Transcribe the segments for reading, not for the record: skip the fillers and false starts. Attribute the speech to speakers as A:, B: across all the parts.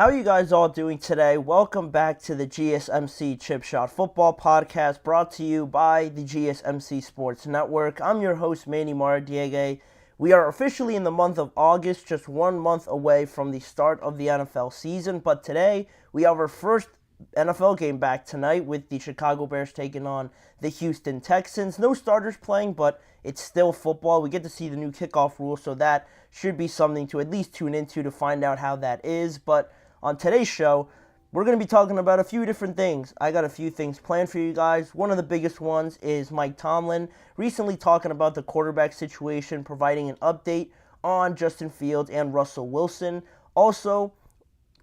A: How are you guys all doing today? Welcome back to the GSMC Chip Shot Football Podcast, brought to you by the GSMC Sports Network. I'm your host, Manny Maradiege. We are officially in the month of August, just 1 month away from the start of the NFL season. But today, we have our first NFL game back tonight with the Chicago Bears taking on the Houston Texans. No starters playing, but it's still football. We get to see the new kickoff rule, so that should be something to at least tune into to find out how that is. But on today's show, we're going to be talking about a few different things. I got a few things planned for you guys. One of the biggest ones is Mike Tomlin recently talking about the quarterback situation, providing an update on Justin Fields and Russell Wilson. Also,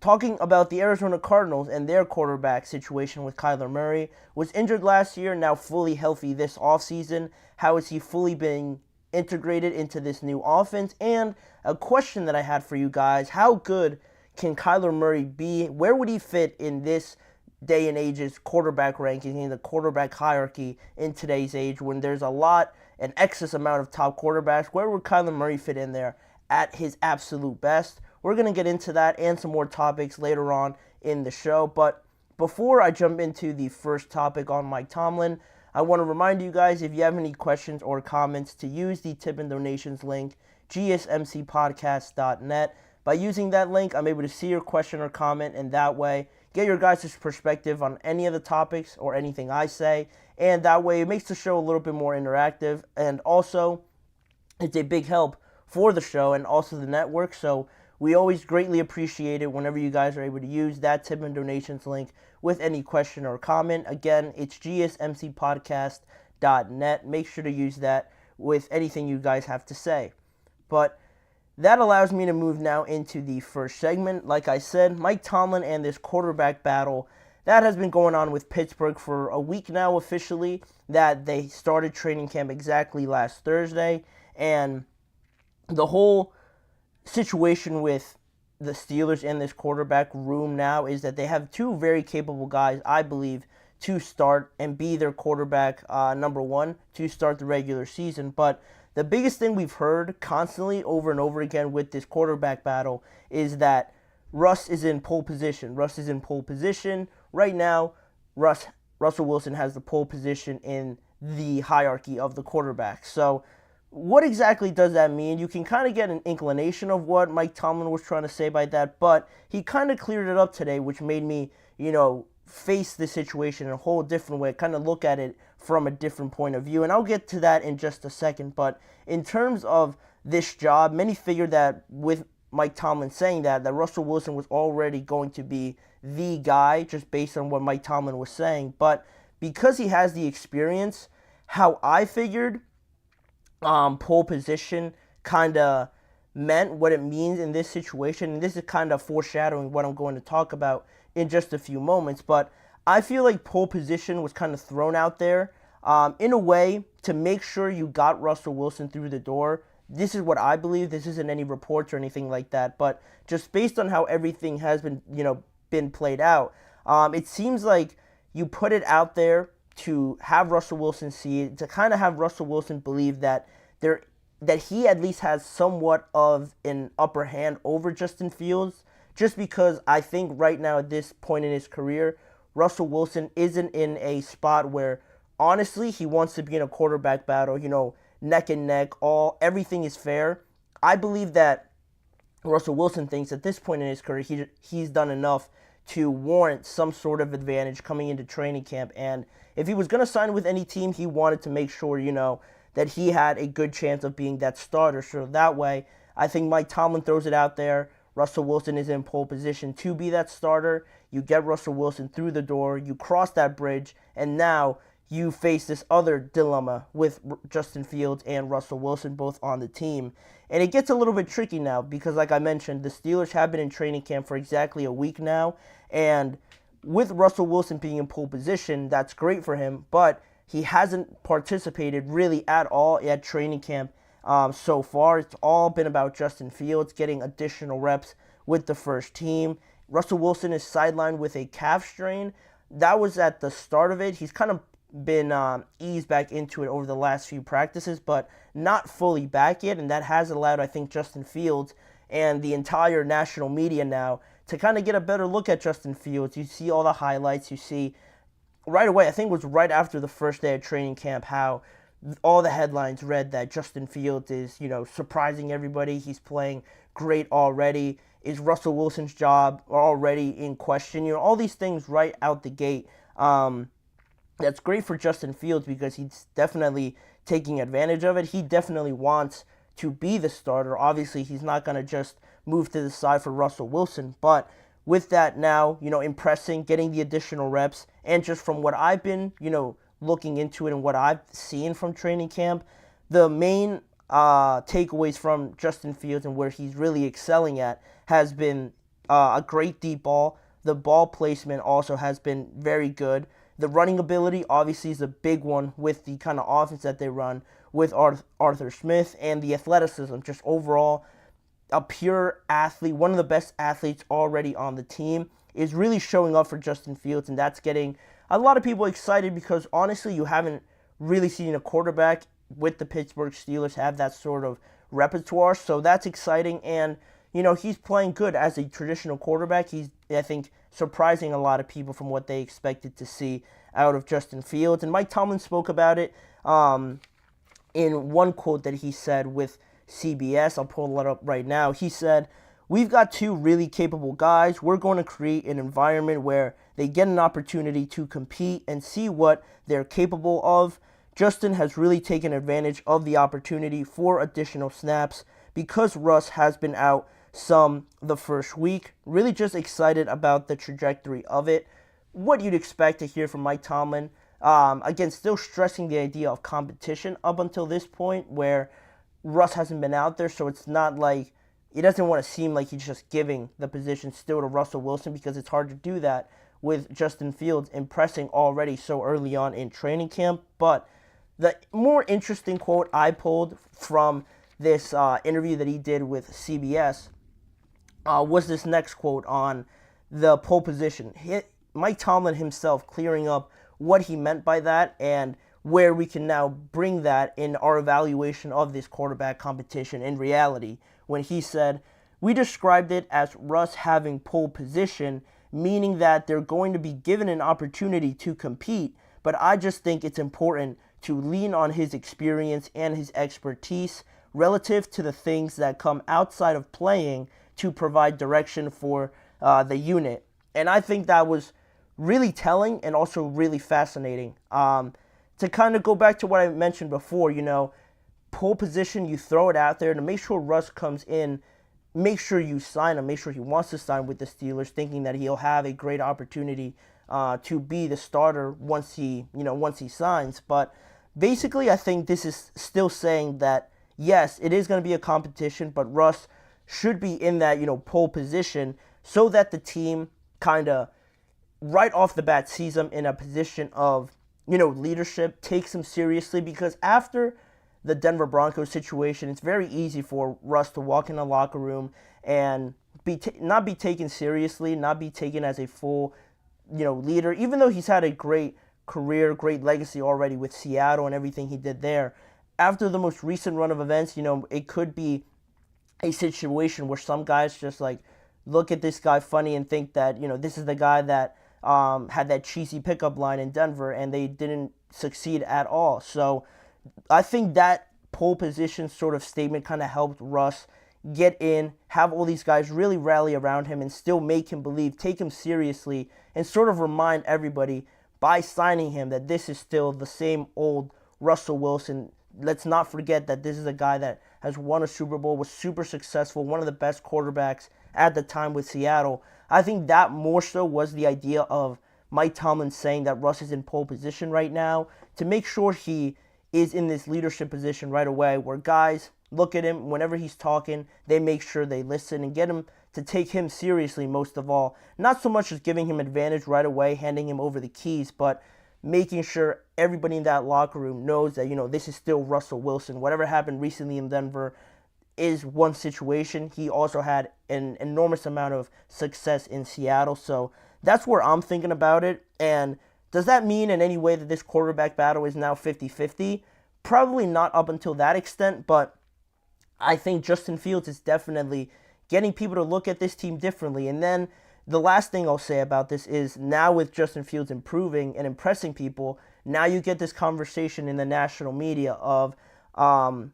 A: talking about the Arizona Cardinals and their quarterback situation with Kyler Murray. Was injured last year, now fully healthy this offseason. How is he fully being integrated into this new offense? And a question that I had for you guys, how good can Kyler Murray be? Where would he fit in this day and age's quarterback rankings, in the quarterback hierarchy in today's age when there's an excess amount of top quarterbacks? Where would Kyler Murray fit in there at his absolute best? We're going to get into that and some more topics later on in the show. But before I jump into the first topic on Mike Tomlin, I want to remind you guys, if you have any questions or comments, to use the tip and donations link, GSMCPodcast.net. By using that link, I'm able to see your question or comment, and that way get your guys' perspective on any of the topics or anything I say. And that way it makes the show a little bit more interactive. And also, it's a big help for the show and also the network. So we always greatly appreciate it whenever you guys are able to use that tip and donations link with any question or comment. Again, it's GSMCPodcast.net. Make sure to use that with anything you guys have to say. But that allows me to move now into the first segment. Like I said, Mike Tomlin and this quarterback battle that has been going on with Pittsburgh for a week now officially, that they started training camp exactly last Thursday. And the whole situation with the Steelers and this quarterback room now is that they have two very capable guys, I believe, to start and be their quarterback number one to start the regular season. But the biggest thing we've heard constantly over and over again with this quarterback battle is that Russ is in pole position. Right now, Russell Wilson has the pole position in the hierarchy of the quarterbacks. So what exactly does that mean? You can kind of get an inclination of what Mike Tomlin was trying to say by that, but he kind of cleared it up today, which made me, face the situation in a whole different way, kind of look at it from a different point of view. And I'll get to that in just a second. But in terms of this job, many figured that with Mike Tomlin saying that Russell Wilson was already going to be the guy just based on what Mike Tomlin was saying. But because he has the experience, how I figured pole position kind of meant what it means in this situation, and this is kind of foreshadowing what I'm going to talk about in just a few moments, but I feel like pole position was kind of thrown out there in a way to make sure you got Russell Wilson through the door. This is what I believe. This isn't any reports or anything like that, but just based on how everything has been played out, it seems like you put it out there to have Russell Wilson see it, to kind of have Russell Wilson believe that he at least has somewhat of an upper hand over Justin Fields, just because I think right now at this point in his career, Russell Wilson isn't in a spot where, honestly, he wants to be in a quarterback battle, neck and neck, everything is fair. I believe that Russell Wilson thinks at this point in his career, he's done enough to warrant some sort of advantage coming into training camp. And if he was going to sign with any team, he wanted to make sure, that he had a good chance of being that starter. So that way, I think Mike Tomlin throws it out there. Russell Wilson is in pole position to be that starter. You get Russell Wilson through the door. You cross that bridge. And now you face this other dilemma with Justin Fields and Russell Wilson both on the team. And it gets a little bit tricky now because, like I mentioned, the Steelers have been in training camp for exactly a week now. And with Russell Wilson being in pole position, that's great for him. But he hasn't participated really at all at training camp so far. It's all been about Justin Fields getting additional reps with the first team. Russell Wilson is sidelined with a calf strain. That was at the start of it. He's kind of been eased back into it over the last few practices, but not fully back yet, and that has allowed, I think, Justin Fields and the entire national media now to kind of get a better look at Justin Fields. You see all the highlights. You see right away, I think it was right after the first day of training camp, how all the headlines read that Justin Fields is, surprising everybody. He's playing great already. Is Russell Wilson's job already in question? All these things right out the gate. That's great for Justin Fields because he's definitely taking advantage of it. He definitely wants to be the starter. Obviously, he's not going to just move to the side for Russell Wilson, but with that now, impressing, getting the additional reps, and just from what I've been, looking into it and what I've seen from training camp, the main takeaways from Justin Fields and where he's really excelling at has been a great deep ball. The ball placement also has been very good. The running ability obviously is a big one with the kind of offense that they run with Arthur Smith, and the athleticism, just overall a pure athlete, one of the best athletes already on the team, is really showing up for Justin Fields, and that's getting a lot of people excited because honestly you haven't really seen a quarterback with the Pittsburgh Steelers have that sort of repertoire, so that's exciting. And he's playing good as a traditional quarterback. He's, I think, surprising a lot of people from what they expected to see out of Justin Fields. And Mike Tomlin spoke about it in one quote that he said with CBS. I'll pull it up right now. He said, "We've got two really capable guys. We're going to create an environment where they get an opportunity to compete and see what they're capable of. Justin has really taken advantage of the opportunity for additional snaps because Russ has been out some the first week. Really just excited about the trajectory of it." What you'd expect to hear from Mike Tomlin. Again, still stressing the idea of competition up until this point where Russ hasn't been out there, so it's not like he doesn't want to seem like he's just giving the position still to Russell Wilson because it's hard to do that with Justin Fields impressing already so early on in training camp. But the more interesting quote I pulled from this interview that he did with CBS was this next quote on the pole position. Mike Tomlin himself clearing up what he meant by that and where we can now bring that in our evaluation of this quarterback competition in reality, when he said, "We described it as Russ having pole position, meaning that they're going to be given an opportunity to compete, but I just think it's important to lean on his experience and his expertise relative to the things that come outside of playing to provide direction for the unit." And I think that was really telling and also really fascinating. To kind of go back to what I mentioned before, pole position, you throw it out there to make sure Russ comes in, make sure you sign him, make sure he wants to sign with the Steelers, thinking that he'll have a great opportunity to be the starter once he signs. But basically, I think this is still saying that, yes, it is going to be a competition, but Russ should be in that, pole position so that the team kind of right off the bat sees him in a position of, leadership, takes him seriously, because after the Denver Broncos situation, it's very easy for Russ to walk in the locker room and not be taken seriously, not be taken as a full, leader, even though he's had a great career, great legacy already with Seattle and everything he did there. After the most recent run of events, it could be a situation where some guys just look at this guy funny and think that, this is the guy that had that cheesy pickup line in Denver and they didn't succeed at all. So I think that pole position sort of statement kind of helped Russ get in, have all these guys really rally around him and still make him believe, take him seriously, and sort of remind everybody by signing him that this is still the same old Russell Wilson. Let's not forget that this is a guy that has won a Super Bowl, was super successful, one of the best quarterbacks at the time with Seattle. I think that more so was the idea of Mike Tomlin saying that Russ is in pole position right now to make sure he is in this leadership position right away where guys look at him whenever he's talking, they make sure they listen and get him to take him seriously most of all. Not so much as giving him advantage right away, handing him over the keys, but making sure everybody in that locker room knows that, this is still Russell Wilson. Whatever happened recently in Denver is one situation. He also had an enormous amount of success in Seattle. So that's where I'm thinking about it. And does that mean in any way that this quarterback battle is now 50-50? Probably not up until that extent, but I think Justin Fields is definitely getting people to look at this team differently. And then the last thing I'll say about this is now with Justin Fields improving and impressing people, now you get this conversation in the national media of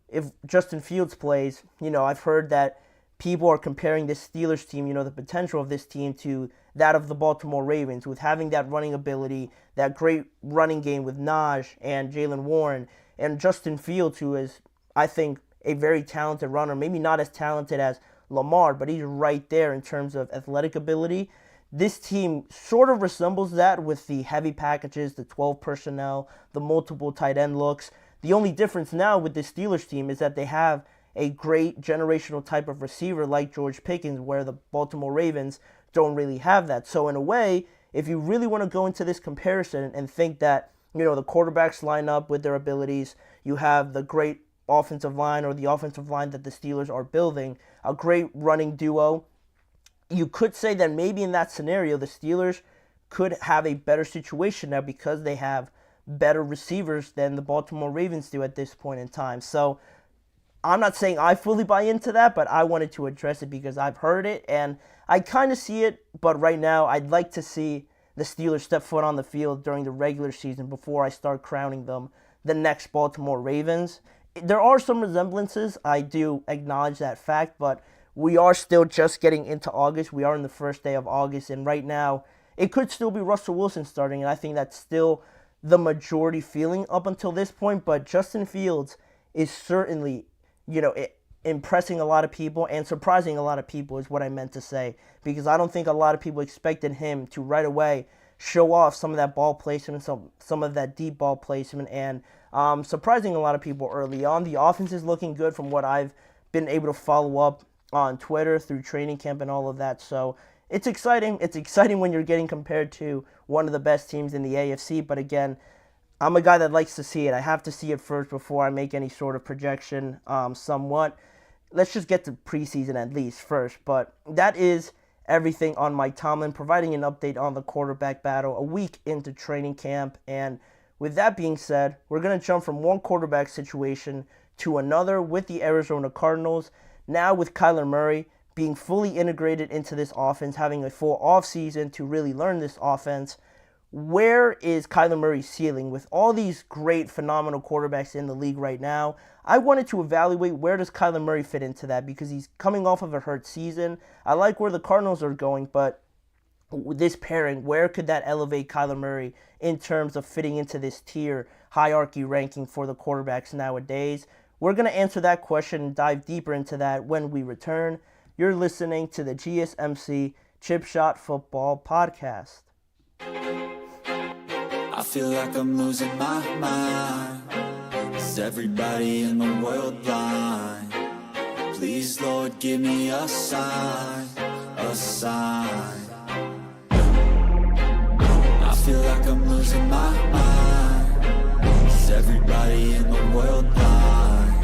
A: if Justin Fields plays, I've heard that people are comparing this Steelers team, the potential of this team to that of the Baltimore Ravens with having that running ability, that great running game with Najee and Jaylen Warren, and Justin Fields, who is, I think, a very talented runner, maybe not as talented as Lamar, but he's right there in terms of athletic ability. This team sort of resembles that with the heavy packages, the 12 personnel, the multiple tight end looks. The only difference now with the Steelers team is that they have a great generational type of receiver like George Pickens, where the Baltimore Ravens don't really have that. So in a way, if you really want to go into this comparison and think that, the quarterbacks line up with their abilities, you have the great offensive line or the offensive line that the Steelers are building, a great running duo, you could say that maybe in that scenario, the Steelers could have a better situation now because they have better receivers than the Baltimore Ravens do at this point in time. So I'm not saying I fully buy into that, but I wanted to address it because I've heard it and I kind of see it. But right now, I'd like to see the Steelers step foot on the field during the regular season before I start crowning them the next Baltimore Ravens. There are some resemblances. I do acknowledge that fact, but we are still just getting into August. We are in the first day of August, and right now, it could still be Russell Wilson starting, and I think that's still the majority feeling up until this point. But Justin Fields is certainly, impressing a lot of people and surprising a lot of people is what I meant to say, because I don't think a lot of people expected him to right away show off some of that ball placement, some of that deep ball placement, and surprising a lot of people early on. The offense is looking good from what I've been able to follow up on Twitter through training camp and all of that. So it's exciting. It's exciting when you're getting compared to one of the best teams in the AFC. But again, I'm a guy that likes to see it. I have to see it first before I make any sort of projection somewhat. Let's just get to preseason at least first. But that is everything on Mike Tomlin, providing an update on the quarterback battle a week into training camp. And with that being said, we're going to jump from one quarterback situation to another with the Arizona Cardinals. Now with Kyler Murray being fully integrated into this offense, having a full offseason to really learn this offense, where is Kyler Murray's ceiling? With all these great, phenomenal quarterbacks in the league right now, I wanted to evaluate where does Kyler Murray fit into that, because he's coming off of a hurt season. I like where the Cardinals are going, but with this pairing, where could that elevate Kyler Murray in terms of fitting into this tier hierarchy ranking for the quarterbacks nowadays? We're going to answer that question and dive deeper into that when we return. You're listening to the GSMC Chip Shot Football Podcast.
B: I feel like I'm losing my mind. Is everybody in the world blind? Please, Lord, give me a sign, a sign. I feel like I'm losing my mind. Is everybody in the world blind?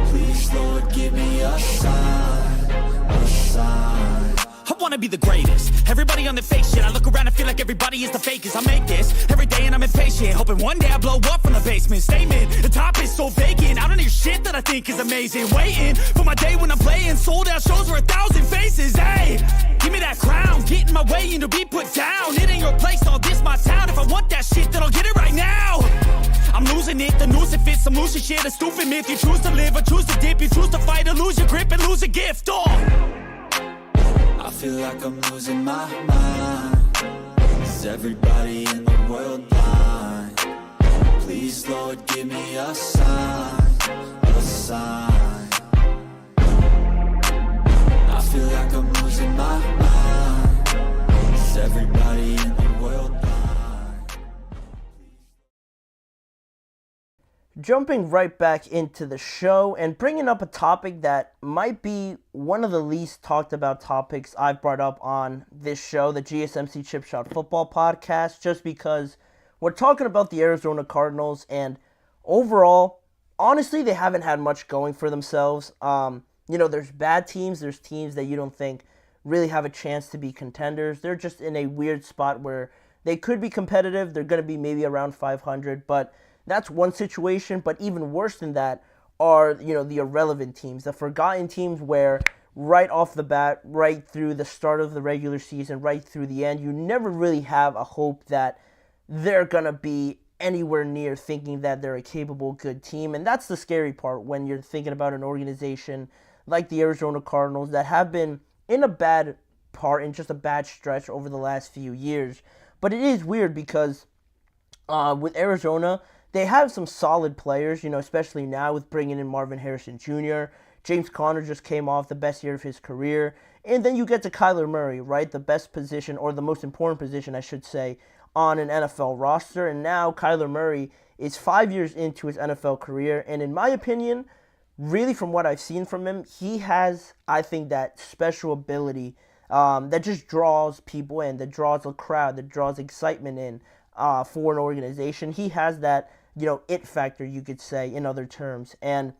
B: Please, Lord, give me a sign, a sign.
C: I wanna be the greatest. Everybody on the fake shit. I look around and feel like everybody is the fakest. I make this every day and I'm impatient, hoping one day I blow up from the basement. Statement, the top is so vacant. I don't hear shit that I think is amazing. Waiting for my day when I'm playing sold out shows for 1,000 faces. Hey, give me that crown, get in my way and to be put down. It ain't your place, all this my town. If I want that shit, then I'll get it right now. I'm losing it, the noose it fits, some losing shit, a stupid myth. You choose to live or choose to dip, you choose to fight or lose your grip and lose a gift.
B: I feel like I'm losing my mind. Is everybody in the world blind? Please, Lord, give me a sign, a sign. I feel like I'm losing my mind. Is everybody in the world blind?
A: Jumping right back into the show and bringing up a topic that might be one of the least talked about topics I've brought up on this show, the GSMC Chip Shot Football Podcast, just because we're talking about the Arizona Cardinals, and overall, honestly, they haven't had much going for themselves. There's bad teams, there's teams that you don't think really have a chance to be contenders. They're just in a weird spot where they could be competitive. They're going to be maybe around 500, but that's one situation. But even worse than that are, the irrelevant teams, the forgotten teams where right off the bat, right through the start of the regular season, right through the end, you never really have a hope that they're going to be anywhere near thinking that they're a capable, good team. And that's the scary part when you're thinking about an organization like the Arizona Cardinals that have been in a bad part, in just a bad stretch over the last few years. But it is weird because with Arizona, they have some solid players, especially now with bringing in Marvin Harrison Jr. James Conner just came off the best year of his career. And then you get to Kyler Murray, right? The best position, or the most important position, I should say, on an NFL roster. And now Kyler Murray is 5 years into his NFL career. And in my opinion, really from what I've seen from him, he has, I think, that special ability that just draws people in, that draws a crowd, that draws excitement in for an organization. He has that, it factor, you could say, in other terms. And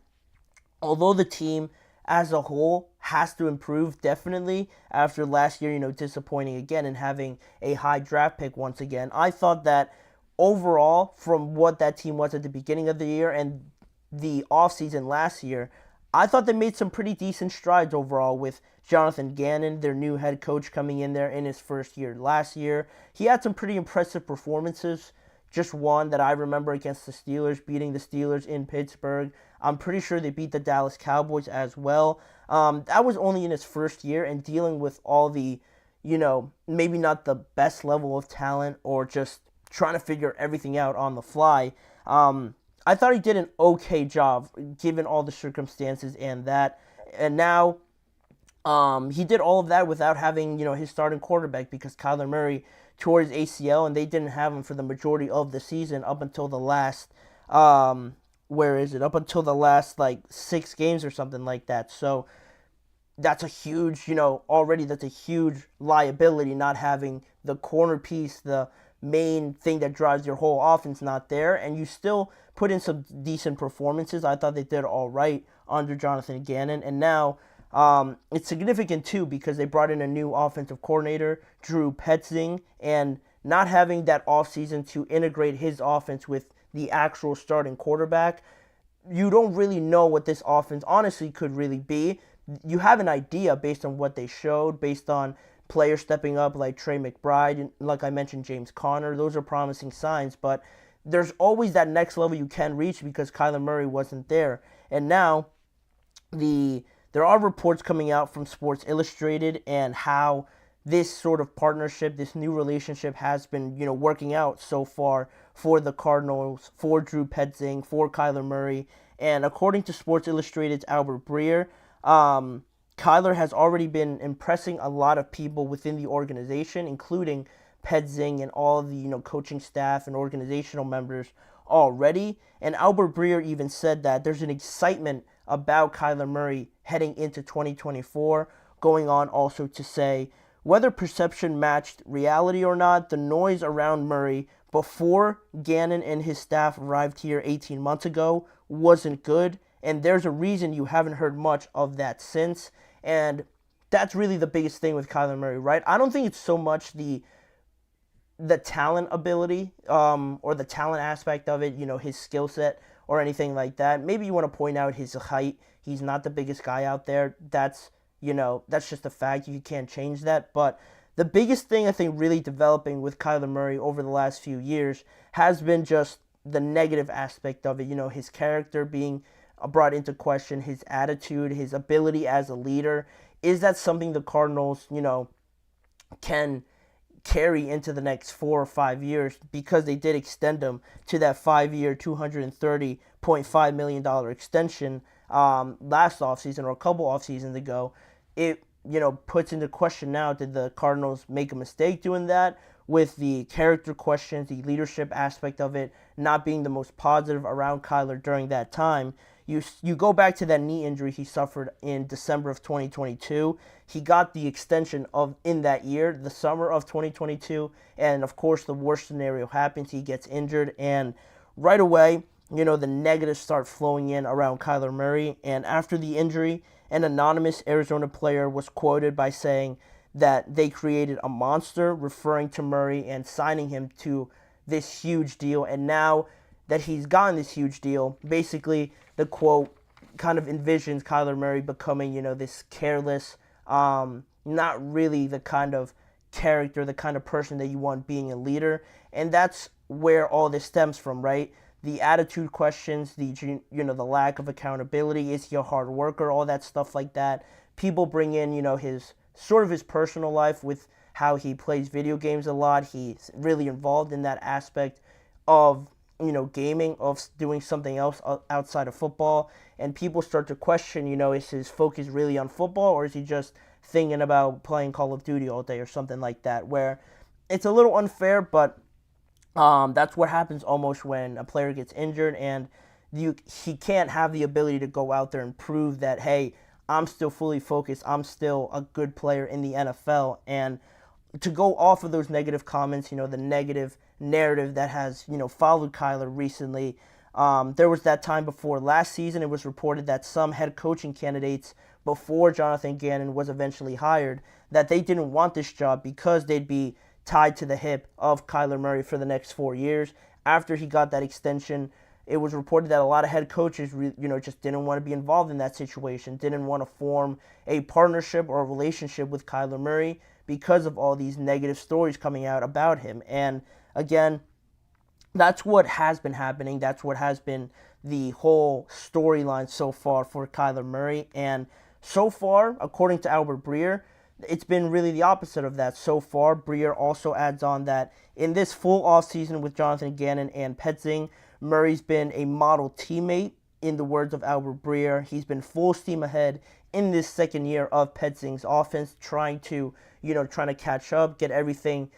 A: although the team as a whole has to improve definitely after last year, disappointing again and having a high draft pick once again, I thought that overall, from what that team was at the beginning of the year and the offseason last year, I thought they made some pretty decent strides overall with Jonathan Gannon, their new head coach, coming in there in his first year last year. He had some pretty impressive performances. Just one that I remember against the Steelers, beating the Steelers in Pittsburgh. I'm pretty sure they beat the Dallas Cowboys as well. That was only in his first year, and dealing with all the, maybe not the best level of talent or just trying to figure everything out on the fly. I thought he did an okay job given all the circumstances and that. And now he did all of that without having, his starting quarterback, because Kyler Murray tore his ACL and they didn't have him for the majority of the season up until the last, up until the last, 6 games or something like that. So that's a huge, already that's a huge liability, not having the corner piece, the main thing that drives your whole offense not there, and you still put in some decent performances. I thought they did all right under Jonathan Gannon, and now it's significant too because they brought in a new offensive coordinator, Drew Petzing, and not having that offseason to integrate his offense with the actual starting quarterback, you don't really know what this offense honestly could really be. You have an idea based on what they showed, based on players stepping up like Trey McBride, and like I mentioned, James Conner. Those are promising signs, but there's always that next level you can reach because Kyler Murray wasn't there. And now there are reports coming out from Sports Illustrated and how this sort of partnership, this new relationship has been, working out so far for the Cardinals, for Drew Petzing, for Kyler Murray. And according to Sports Illustrated's Albert Breer, Kyler has already been impressing a lot of people within the organization, including Petzing and all of the coaching staff and organizational members already. And Albert Breer even said that there's an excitement about Kyler Murray heading into 2024, going on also to say whether perception matched reality or not, the noise around Murray before Gannon and his staff arrived here 18 months ago wasn't good, and there's a reason you haven't heard much of that since. And that's really the biggest thing with Kyler Murray, right? I don't think it's so much the talent ability or the talent aspect of it, his skill set or anything like that. Maybe you want to point out his height. He's not the biggest guy out there. That's just a fact. You can't change that. But the biggest thing I think really developing with Kyler Murray over the last few years has been just the negative aspect of it. His character being brought into question, his attitude, his ability as a leader. Is that something the Cardinals, can carry into the next 4 or 5 years, because they did extend him to that 5-year, $230.5 million extension last offseason or a couple off seasons ago. It, puts into question now, did the Cardinals make a mistake doing that with the character questions, the leadership aspect of it not being the most positive around Kyler during that time? You go back to that knee injury he suffered in December of 2022. He got the extension in that year, the summer of 2022, and of course the worst scenario happens. He gets injured, and right away, the negatives start flowing in around Kyler Murray. And after the injury, an anonymous Arizona player was quoted by saying that they created a monster, referring to Murray and signing him to this huge deal. And now that he's gotten this huge deal, basically the quote kind of envisions Kyler Murray becoming, this careless, not really the kind of character, the kind of person that you want being a leader. And that's where all this stems from, right? The attitude questions, the lack of accountability. Is he a hard worker? All that stuff like that. People bring in, his personal life with how he plays video games a lot. He's really involved in that aspect of, gaming, of doing something else outside of football. And people start to question, is his focus really on football, or is he just thinking about playing Call of Duty all day or something like that, where it's a little unfair, but that's what happens almost when a player gets injured, and he can't have the ability to go out there and prove that, hey, I'm still fully focused, I'm still a good player in the NFL. And to go off of those negative comments, the negative narrative that has, followed Kyler recently, there was that time before last season, it was reported that some head coaching candidates before Jonathan Gannon was eventually hired, that they didn't want this job because they'd be tied to the hip of Kyler Murray for the next 4 years. After he got that extension, it was reported that a lot of head coaches, just didn't want to be involved in that situation, didn't want to form a partnership or a relationship with Kyler Murray because of all these negative stories coming out about him. And again, that's what has been happening. That's what has been the whole storyline so far for Kyler Murray. And so far, according to Albert Breer, it's been really the opposite of that so far. Breer also adds on that in this full offseason with Jonathan Gannon and Petzing, Murray's been a model teammate. In the words of Albert Breer, he's been full steam ahead in this second year of Petzing's offense, trying to catch up, get everything,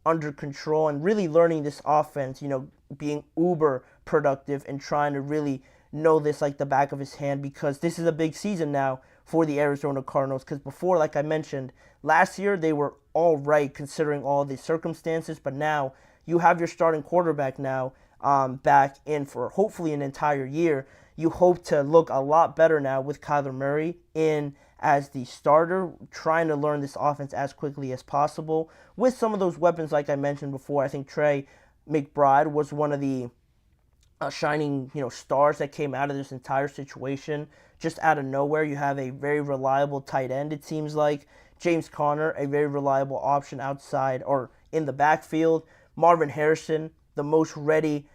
A: under control, and really learning this offense, being uber productive and trying to really know this like the back of his hand, because this is a big season now for the Arizona Cardinals. Because before, like I mentioned, last year they were all right considering all the circumstances, but now you have your starting quarterback now back in for hopefully an entire year. You hope to look a lot better now with Kyler Murray in as the starter, trying to learn this offense as quickly as possible with some of those weapons like I mentioned before. I think Trey McBride was one of the shining, stars that came out of this entire situation. Just out of nowhere, you have a very reliable tight end, it seems like. James Conner, a very reliable option outside or in the backfield. Marvin Harrison, the most ready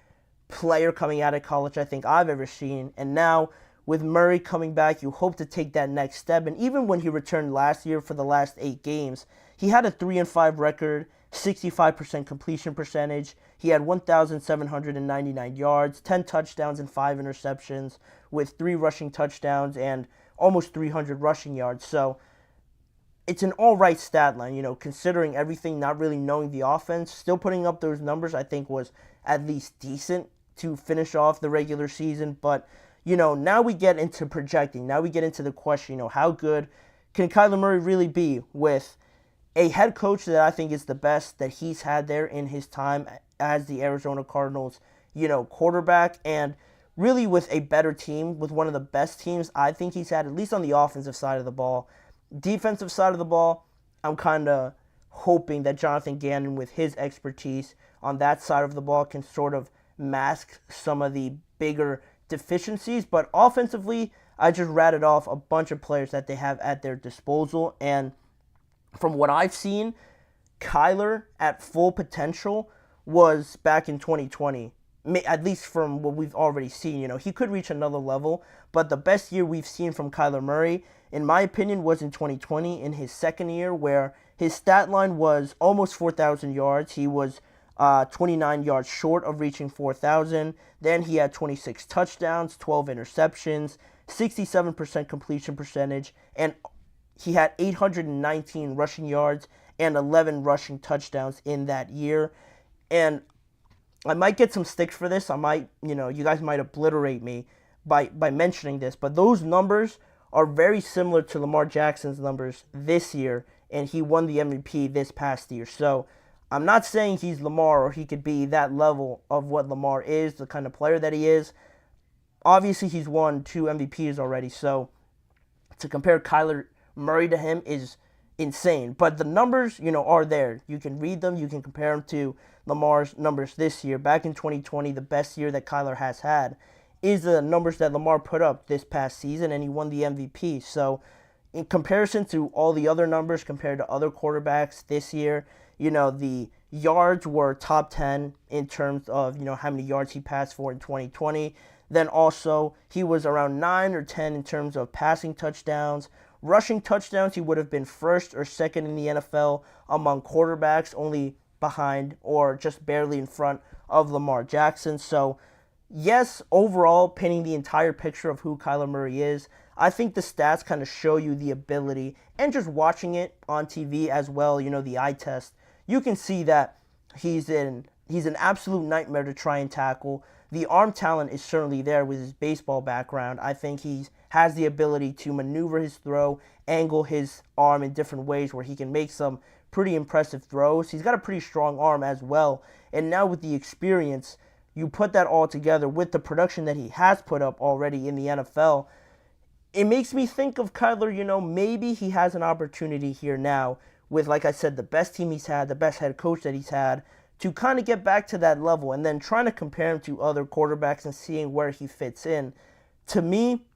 A: player coming out of college I think I've ever seen. And now with Murray coming back, you hope to take that next step. And even when he returned last year for the last 8 games, he had a 3-5 record, 65% completion percentage. He had 1,799 yards, 10 touchdowns and 5 interceptions with 3 rushing touchdowns and almost 300 rushing yards. So it's an all right stat line, considering everything, not really knowing the offense. Still putting up those numbers I think was at least decent to finish off the regular season. But, now we get into projecting. Now we get into the question, how good can Kyler Murray really be with a head coach that I think is the best that he's had there in his time as the Arizona Cardinals, quarterback, and really with a better team, with one of the best teams I think he's had, at least on the offensive side of the ball. Defensive side of the ball, I'm kind of hoping that Jonathan Gannon, with his expertise on that side of the ball, can sort of mask some of the bigger deficiencies. But offensively, I just ratted off a bunch of players that they have at their disposal. And from what I've seen, Kyler at full potential was back in 2020. At least from what we've already seen, he could reach another level. But the best year we've seen from Kyler Murray, in my opinion, was in 2020, in his second year, where his stat line was almost 4,000 yards. He was 29 yards short of reaching 4,000. Then he had 26 touchdowns, 12 interceptions, 67% completion percentage, and he had 819 rushing yards and 11 rushing touchdowns in that year. And I might get some sticks for this. I might, you guys might obliterate me by mentioning this, but those numbers are very similar to Lamar Jackson's numbers this year, and he won the MVP this past year. So I'm not saying he's Lamar or he could be that level of what Lamar is, the kind of player that he is. Obviously, he's won 2 MVPs already, so to compare Kyler Murray to him is insane. But the numbers, are there. You can read them. You can compare them to Lamar's numbers this year. Back in 2020, the best year that Kyler has had. is the numbers that Lamar put up this past season, and he won the MVP. So in comparison to all the other numbers compared to other quarterbacks this year, the yards were top 10 in terms of, how many yards he passed for in 2020. Then also, he was around 9 or 10 in terms of passing touchdowns. Rushing touchdowns, he would have been first or second in the NFL among quarterbacks, only behind or just barely in front of Lamar Jackson. So, yes, overall, painting the entire picture of who Kyler Murray is, I think the stats kind of show you the ability, and just watching it on TV as well, the eye test, you can see that he's an absolute nightmare to try and tackle. The arm talent is certainly there with his baseball background. I think he has the ability to maneuver his throw, angle his arm in different ways where he can make some pretty impressive throws. He's got a pretty strong arm as well. And now with the experience, you put that all together with the production that he has put up already in the NFL, it makes me think of Kyler, maybe he has an opportunity here now with, like I said, the best team he's had, the best head coach that he's had, to kind of get back to that level, and then trying to compare him to other quarterbacks and seeing where he fits in. To me,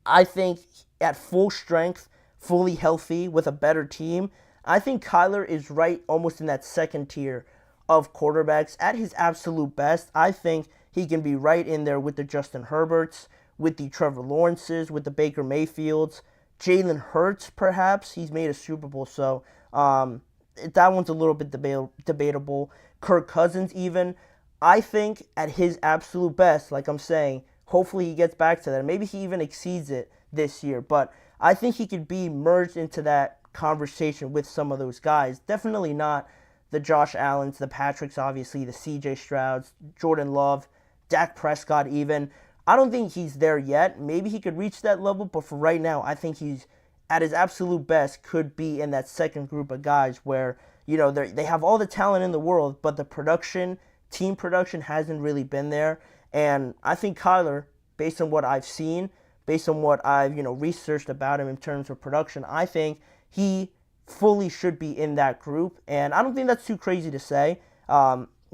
A: I think at full strength, fully healthy, with a better team, I think Kyler is right almost in that second tier of quarterbacks. At his absolute best, I think he can be right in there with the Justin Herberts, with the Trevor Lawrences, with the Baker Mayfields, Jalen Hurts, perhaps. He's made a Super Bowl, so that one's a little bit debatable. Kirk Cousins, even. I think at his absolute best, like I'm saying, hopefully he gets back to that. Maybe he even exceeds it this year, but I think he could be merged into that conversation with some of those guys. Definitely not the Josh Allens, the Patricks, obviously, the CJ Strouds, Jordan Love, Dak Prescott even. I don't think he's there yet. Maybe he could reach that level, but for right now, I think he's at his absolute best could be in that second group of guys where, they have all the talent in the world, but the production, team production hasn't really been there. And I think Kyler, based on what I've seen, based on what I've, researched about him in terms of production, I think he fully should be in that group. And I don't think that's too crazy to say,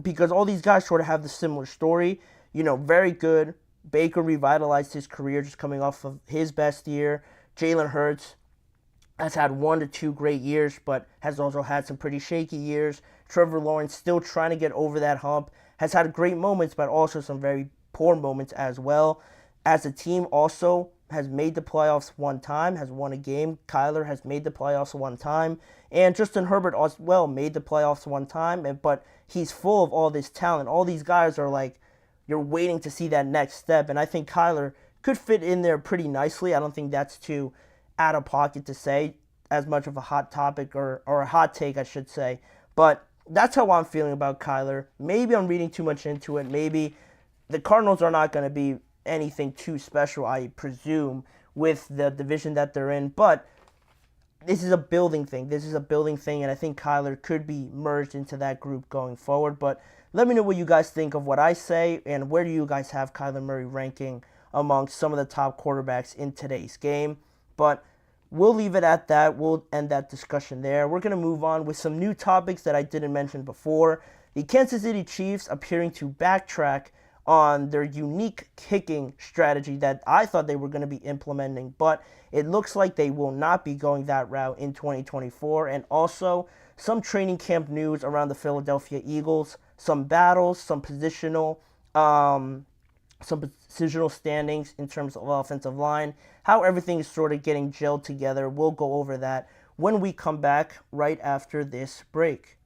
A: because all these guys sort of have the similar story. Very good. Baker revitalized his career just coming off of his best year. Jalen Hurts has had 1 to 2 great years, but has also had some pretty shaky years. Trevor Lawrence still trying to get over that hump. Has had great moments, but also some very poor moments as well. As a team, also has made the playoffs one time, has won a game. Kyler has made the playoffs one time. And Justin Herbert as well made the playoffs one time, but he's full of all this talent. All these guys are like, you're waiting to see that next step, and I think Kyler could fit in there pretty nicely. I don't think that's too out of pocket to say, as much of a hot topic or a hot take, I should say. But that's how I'm feeling about Kyler. Maybe I'm reading too much into it. Maybe the Cardinals are not going to be anything too special, I presume, with the division that they're in. But this is a building thing. And I think Kyler could be merged into that group going forward. But let me know what you guys think of what I say, and where do you guys have Kyler Murray ranking among some of the top quarterbacks in today's game. But we'll leave it at that. We'll end that discussion there. We're going to move on with some new topics that I didn't mention before. The Kansas City Chiefs appearing to backtrack on their unique kicking strategy that I thought they were going to be implementing, but it looks like they will not be going that route in 2024. And also some training camp news around the Philadelphia Eagles, some battles, some positional standings in terms of offensive line, how everything is sort of getting gelled together. We'll go over that when we come back right after this break.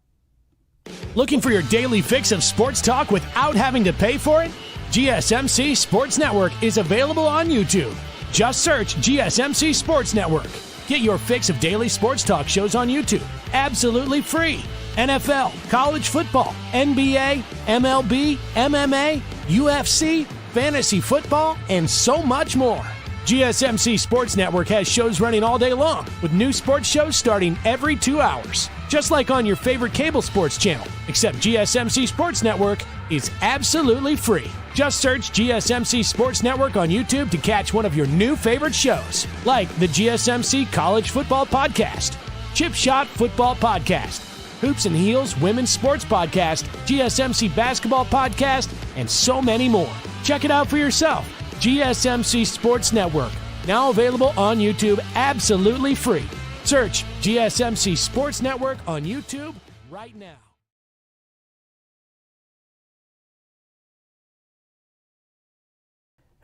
D: Looking for your daily fix of sports talk without having to pay for it? GSMC Sports Network is available on YouTube. Just search GSMC Sports Network. Get your fix of daily sports talk shows on YouTube, absolutely free. NFL, college football, NBA, MLB, MMA, UFC, fantasy football, and so much more. GSMC Sports Network has shows running all day long, with new sports shows starting every 2 hours. Just like on your favorite cable sports channel, except GSMC Sports Network is absolutely free. Just search GSMC Sports Network on YouTube to catch one of your new favorite shows, like the GSMC College Football Podcast, Chip Shot Football Podcast, Hoops and Heels Women's Sports Podcast, GSMC Basketball Podcast, and so many more. Check it out for yourself. GSMC Sports Network, now available on YouTube absolutely free. Search GSMC Sports Network on YouTube right now.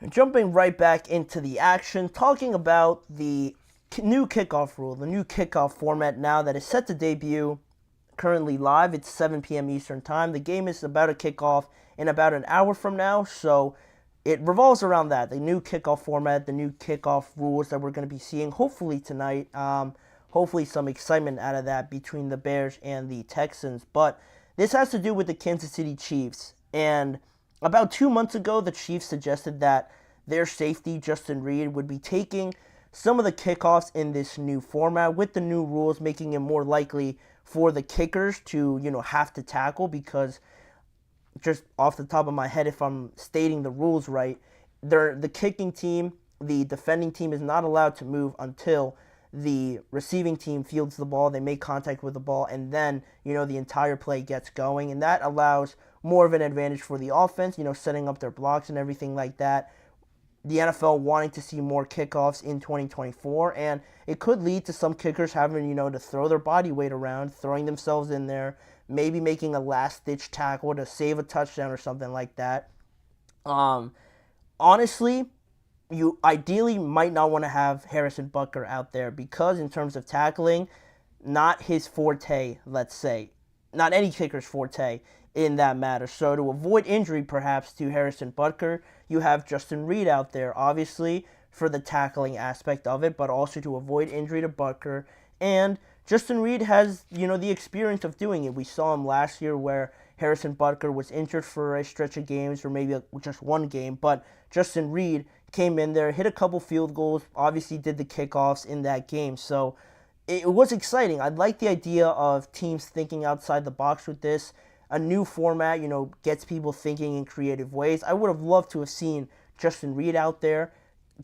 A: Jumping right back into the action, talking about the new kickoff rule, the new kickoff format now that is set to debut, currently live. It's 7 p.m. Eastern Time. The game is about to kick off in about an hour from now, so it revolves around that, the new kickoff format, the new kickoff rules that we're going to be seeing hopefully tonight. Hopefully some excitement out of that between the Bears and the Texans. But this has to do with the Kansas City Chiefs. And about 2 months ago, the Chiefs suggested that their safety, Justin Reid, would be taking some of the kickoffs in this new format with the new rules, making it more likely for the kickers to, have to tackle, because just off the top of my head, if I'm stating the rules right, the kicking team, the defending team is not allowed to move until the receiving team fields the ball, they make contact with the ball, and then, the entire play gets going. And that allows more of an advantage for the offense, setting up their blocks and everything like that. The NFL wanting to see more kickoffs in 2024, and it could lead to some kickers having, to throw their body weight around, throwing themselves in there, maybe making a last-ditch tackle to save a touchdown or something like that. Honestly, you ideally might not want to have Harrison Butker out there, because in terms of tackling, not his forte, let's say. Not any kicker's forte in that matter. So to avoid injury perhaps to Harrison Butker, you have Justin Reid out there, obviously for the tackling aspect of it, but also to avoid injury to Butker. And Justin Reid has, the experience of doing it. We saw him last year where Harrison Butker was injured for a stretch of games, or maybe just one game, but Justin Reid came in there, hit a couple field goals, obviously did the kickoffs in that game. So it was exciting. I like the idea of teams thinking outside the box with this. A new format, gets people thinking in creative ways. I would have loved to have seen Justin Reid out there,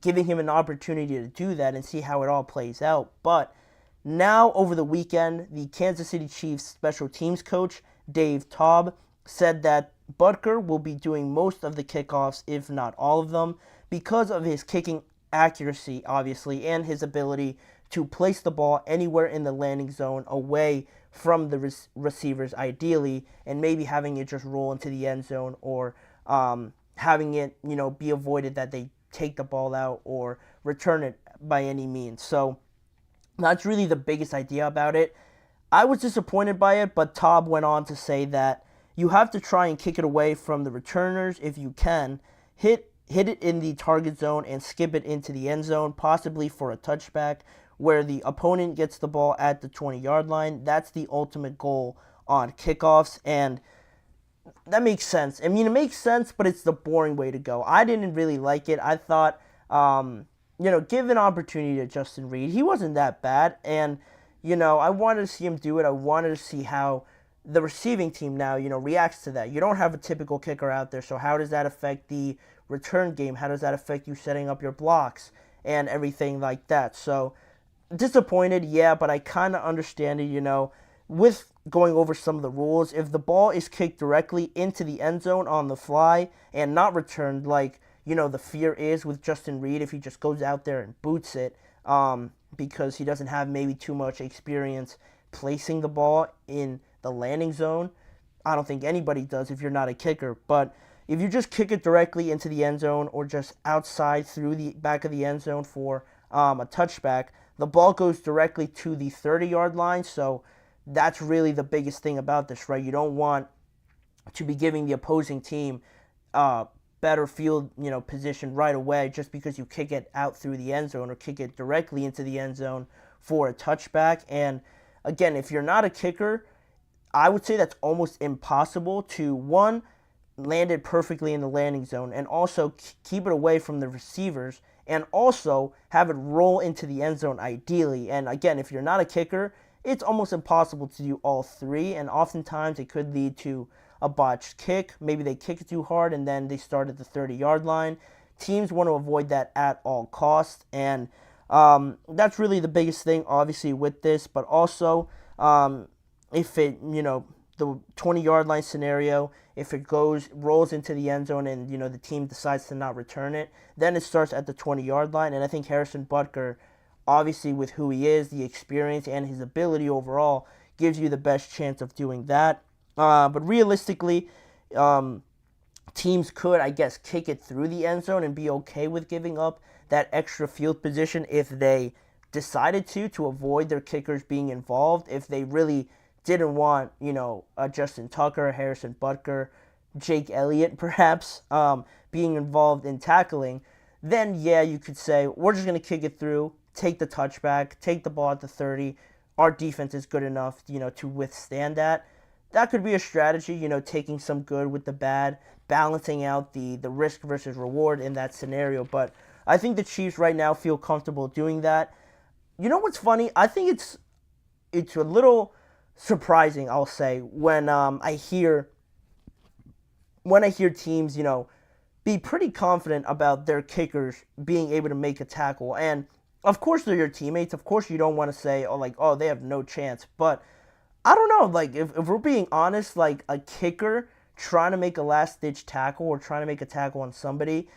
A: giving him an opportunity to do that and see how it all plays out. But now, over the weekend, the Kansas City Chiefs special teams coach, Dave Taub, said that Butker will be doing most of the kickoffs, if not all of them, because of his kicking accuracy, obviously, and his ability to place the ball anywhere in the landing zone away from the receivers, ideally, and maybe having it just roll into the end zone, or having it, be avoided that they take the ball out or return it by any means. So that's really the biggest idea about it. I was disappointed by it, but Taub went on to say that you have to try and kick it away from the returners if you can. Hit it in the target zone and skip it into the end zone, possibly for a touchback, where the opponent gets the ball at the 20-yard line. That's the ultimate goal on kickoffs, and that makes sense. I mean, it makes sense, but it's the boring way to go. I didn't really like it. I thought, give an opportunity to Justin Reid. He wasn't that bad, and, I wanted to see him do it. I wanted to see how the receiving team now, reacts to that. You don't have a typical kicker out there, so how does that affect the return game? How does that affect you setting up your blocks and everything like that? So, disappointed, yeah, but I kind of understand it, with going over some of the rules. If the ball is kicked directly into the end zone on the fly and not returned, like, the fear is with Justin Reid, if he just goes out there and boots it, because he doesn't have maybe too much experience placing the ball in the landing zone. I don't think anybody does if you're not a kicker, but if you just kick it directly into the end zone or just outside through the back of the end zone for a touchback, the ball goes directly to the 30-yard line. So that's really the biggest thing about this, right? You don't want to be giving the opposing team better field, position right away just because you kick it out through the end zone or kick it directly into the end zone for a touchback. And again, if you're not a kicker, I would say that's almost impossible to, one, land it perfectly in the landing zone, and also keep it away from the receivers, and also have it roll into the end zone ideally. And again, if you're not a kicker, it's almost impossible to do all three, and oftentimes it could lead to a botched kick. Maybe they kick it too hard and then they start at the 30-yard line. Teams want to avoid that at all costs, and that's really the biggest thing, obviously, with this. But also, if it, the the 20-yard line scenario, if it rolls into the end zone and, the team decides to not return it, then it starts at the 20-yard line. And I think Harrison Butker, obviously with who he is, the experience, and his ability overall, gives you the best chance of doing that. But realistically, teams could, I guess, kick it through the end zone and be okay with giving up that extra field position if they decided to avoid their kickers being involved. If they really didn't want, a Justin Tucker, Harrison Butker, Jake Elliott perhaps being involved in tackling, then yeah, you could say, we're just going to kick it through, take the touchback, take the ball at the 30. Our defense is good enough, to withstand that. That could be a strategy, taking some good with the bad, balancing out the risk versus reward in that scenario. But I think the Chiefs right now feel comfortable doing that. You know what's funny? I think it's a little surprising, I'll say, when I hear teams, be pretty confident about their kickers being able to make a tackle. And of course they're your teammates. Of course you don't want to say, oh, they have no chance. But I don't know, if we're being honest, a kicker trying to make a last-ditch tackle or trying to make a tackle on somebody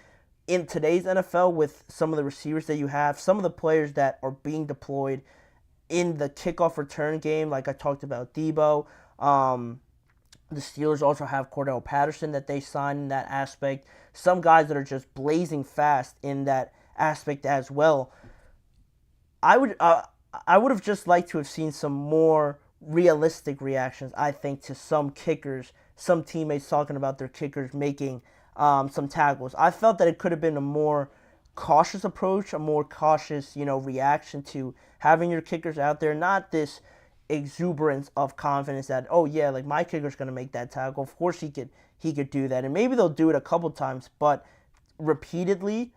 A: in today's NFL with some of the receivers that you have, some of the players that are being deployed in the kickoff return game, like I talked about Debo. The Steelers also have Cordell Patterson that they signed in that aspect. Some guys that are just blazing fast in that aspect as well. I would have just liked to have seen some more realistic reactions, I think, to some kickers, some teammates talking about their kickers making some tackles. I felt that it could have been a more cautious approach, a more cautious, reaction to having your kickers out there, not this exuberance of confidence that, oh yeah, my kicker's going to make that tackle. Of course he could do that. And maybe they'll do it a couple times, but repeatedly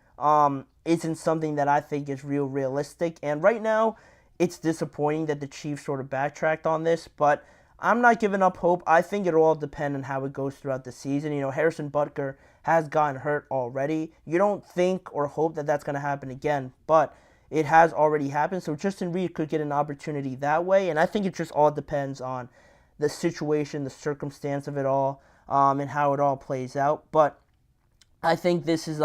A: isn't something that I think is realistic. And right now, it's disappointing that the Chiefs sort of backtracked on this, but I'm not giving up hope. I think it'll all depend on how it goes throughout the season. Harrison Butker has gotten hurt already. You don't think or hope that that's going to happen again, but it has already happened. So Justin Reed could get an opportunity that way, and I think it just all depends on the situation, the circumstance of it all, and how it all plays out. But I think this is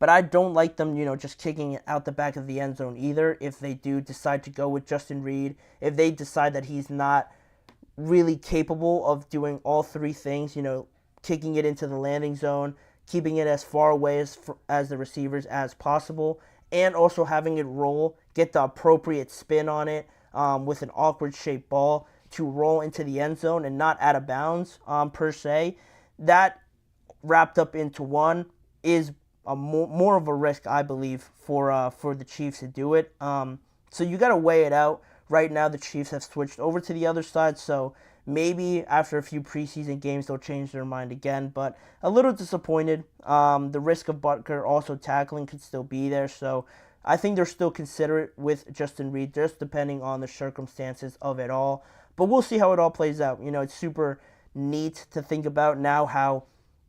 A: but I don't like them, just kicking it out the back of the end zone either. If they do decide to go with Justin Reed, if they decide that he's not really capable of doing all three things, kicking it into the landing zone, keeping it as far away as the receivers as possible, and also having it roll, get the appropriate spin on it with an awkward shaped ball to roll into the end zone and not out of bounds per se. That wrapped up into one is more of a risk, I believe, for the Chiefs to do it. So you got to weigh it out. Right now, the Chiefs have switched over to the other side, so maybe after a few preseason games, they'll change their mind again. But a little disappointed. The risk of Butker also tackling could still be there, so I think they're still considerate with Justin Reed, just depending on the circumstances of it all. But we'll see how it all plays out. It's super neat to think about now how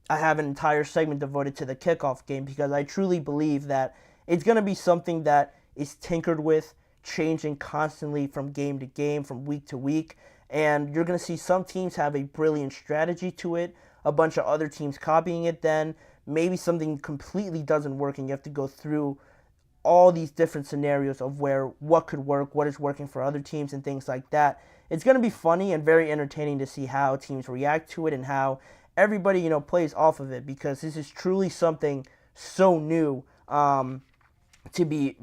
A: I have an entire segment devoted to the kickoff game, because I truly believe that it's going to be something that is tinkered with, changing constantly from game to game, from week to week, and you're going to see some teams have a brilliant strategy to it, a bunch of other teams copying it, then maybe something completely doesn't work and you have to go through all these different scenarios of what could work, what is working for other teams, and things like that. It's going to be funny and very entertaining to see how teams react to it and how everybody, plays off of it, because this is truly something so new to be,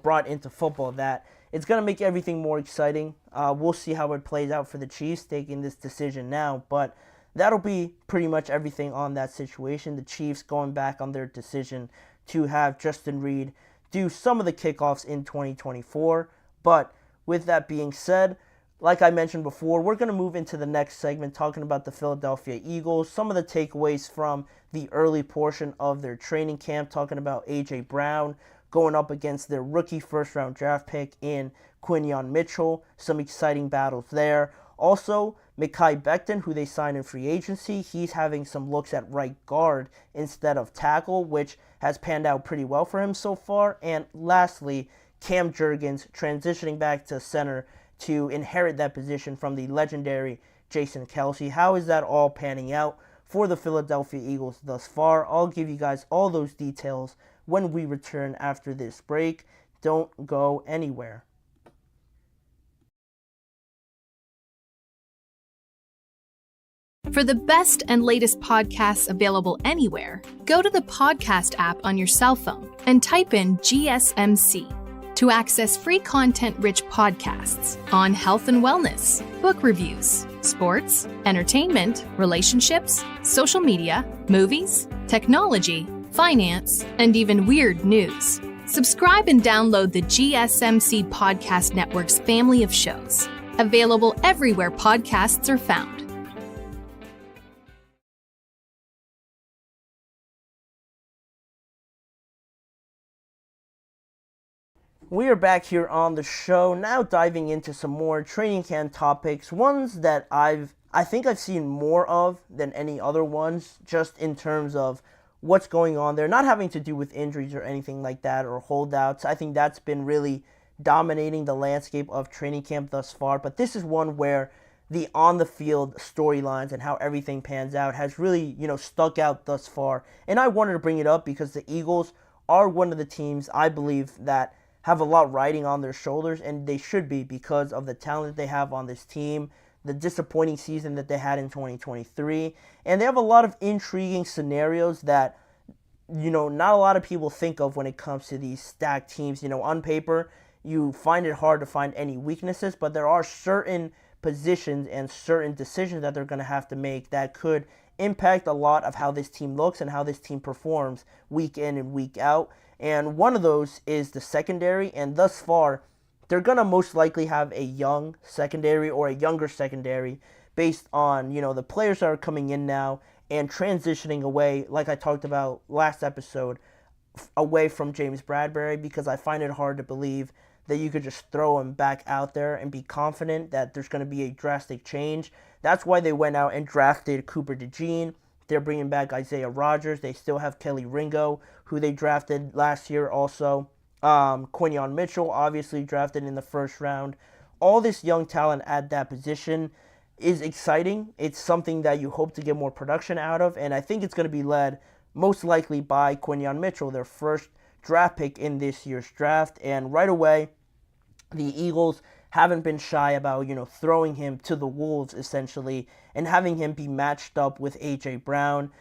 A: brought into football that it's going to make everything more exciting. We'll see how it plays out for the Chiefs taking this decision now, but that'll be pretty much everything on that situation. The Chiefs going back on their decision to have Justin Reed do some of the kickoffs in 2024. But with that being said, like I mentioned before, we're going to move into the next segment talking about the Philadelphia Eagles, some of the takeaways from the early portion of their training camp, talking about A.J. Brown going up against their rookie first-round draft pick in Quinyon Mitchell, some exciting battles there. Also, Mekhi Becton, who they signed in free agency, he's having some looks at right guard instead of tackle, which has panned out pretty well for him so far. And lastly, Cam Jurgens transitioning back to center to inherit that position from the legendary Jason Kelce. How is that all panning out for the Philadelphia Eagles thus far? I'll give you guys all those details when we return after this break. Don't go anywhere.
E: For the best and latest podcasts available anywhere, go to the podcast app on your cell phone and type in GSMC to access free content-rich podcasts on health and wellness, book reviews, sports, entertainment, relationships, social media, movies, technology, finance, and even weird news. Subscribe and download the GSMC Podcast Network's family of shows, available everywhere podcasts are found.
A: We are back here on the show, now diving into some more training camp topics, ones that I think I've seen more of than any other ones, just in terms of what's going on there, not having to do with injuries or anything like that, or holdouts. I think that's been really dominating the landscape of training camp thus far, but this is one where the on-the-field storylines and how everything pans out has really, stuck out thus far. And I wanted to bring it up because the Eagles are one of the teams, I believe, that have a lot riding on their shoulders, and they should be because of the talent they have on this team, the disappointing season that they had in 2023, and they have a lot of intriguing scenarios that, not a lot of people think of when it comes to these stacked teams. On paper, you find it hard to find any weaknesses, but there are certain positions and certain decisions that they're going to have to make that could impact a lot of how this team looks and how this team performs week in and week out. And one of those is the secondary, and thus far, they're going to most likely have a young secondary or a younger secondary based on, the players that are coming in now and transitioning away, like I talked about last episode, away from James Bradbury, because I find it hard to believe that you could just throw him back out there and be confident that there's going to be a drastic change. That's why they went out and drafted Cooper DeJean. They're bringing back Isaiah Rodgers. They still have Kelly Ringo, who they drafted last year also. Quinyon Mitchell, obviously drafted in the first round. All this young talent at that position is exciting. It's something that you hope to get more production out of, and I think it's going to be led most likely by Quinyon Mitchell, their first draft pick in this year's draft. And right away, the Eagles haven't been shy about, throwing him to the wolves, essentially, and having him be matched up with A.J. Brown.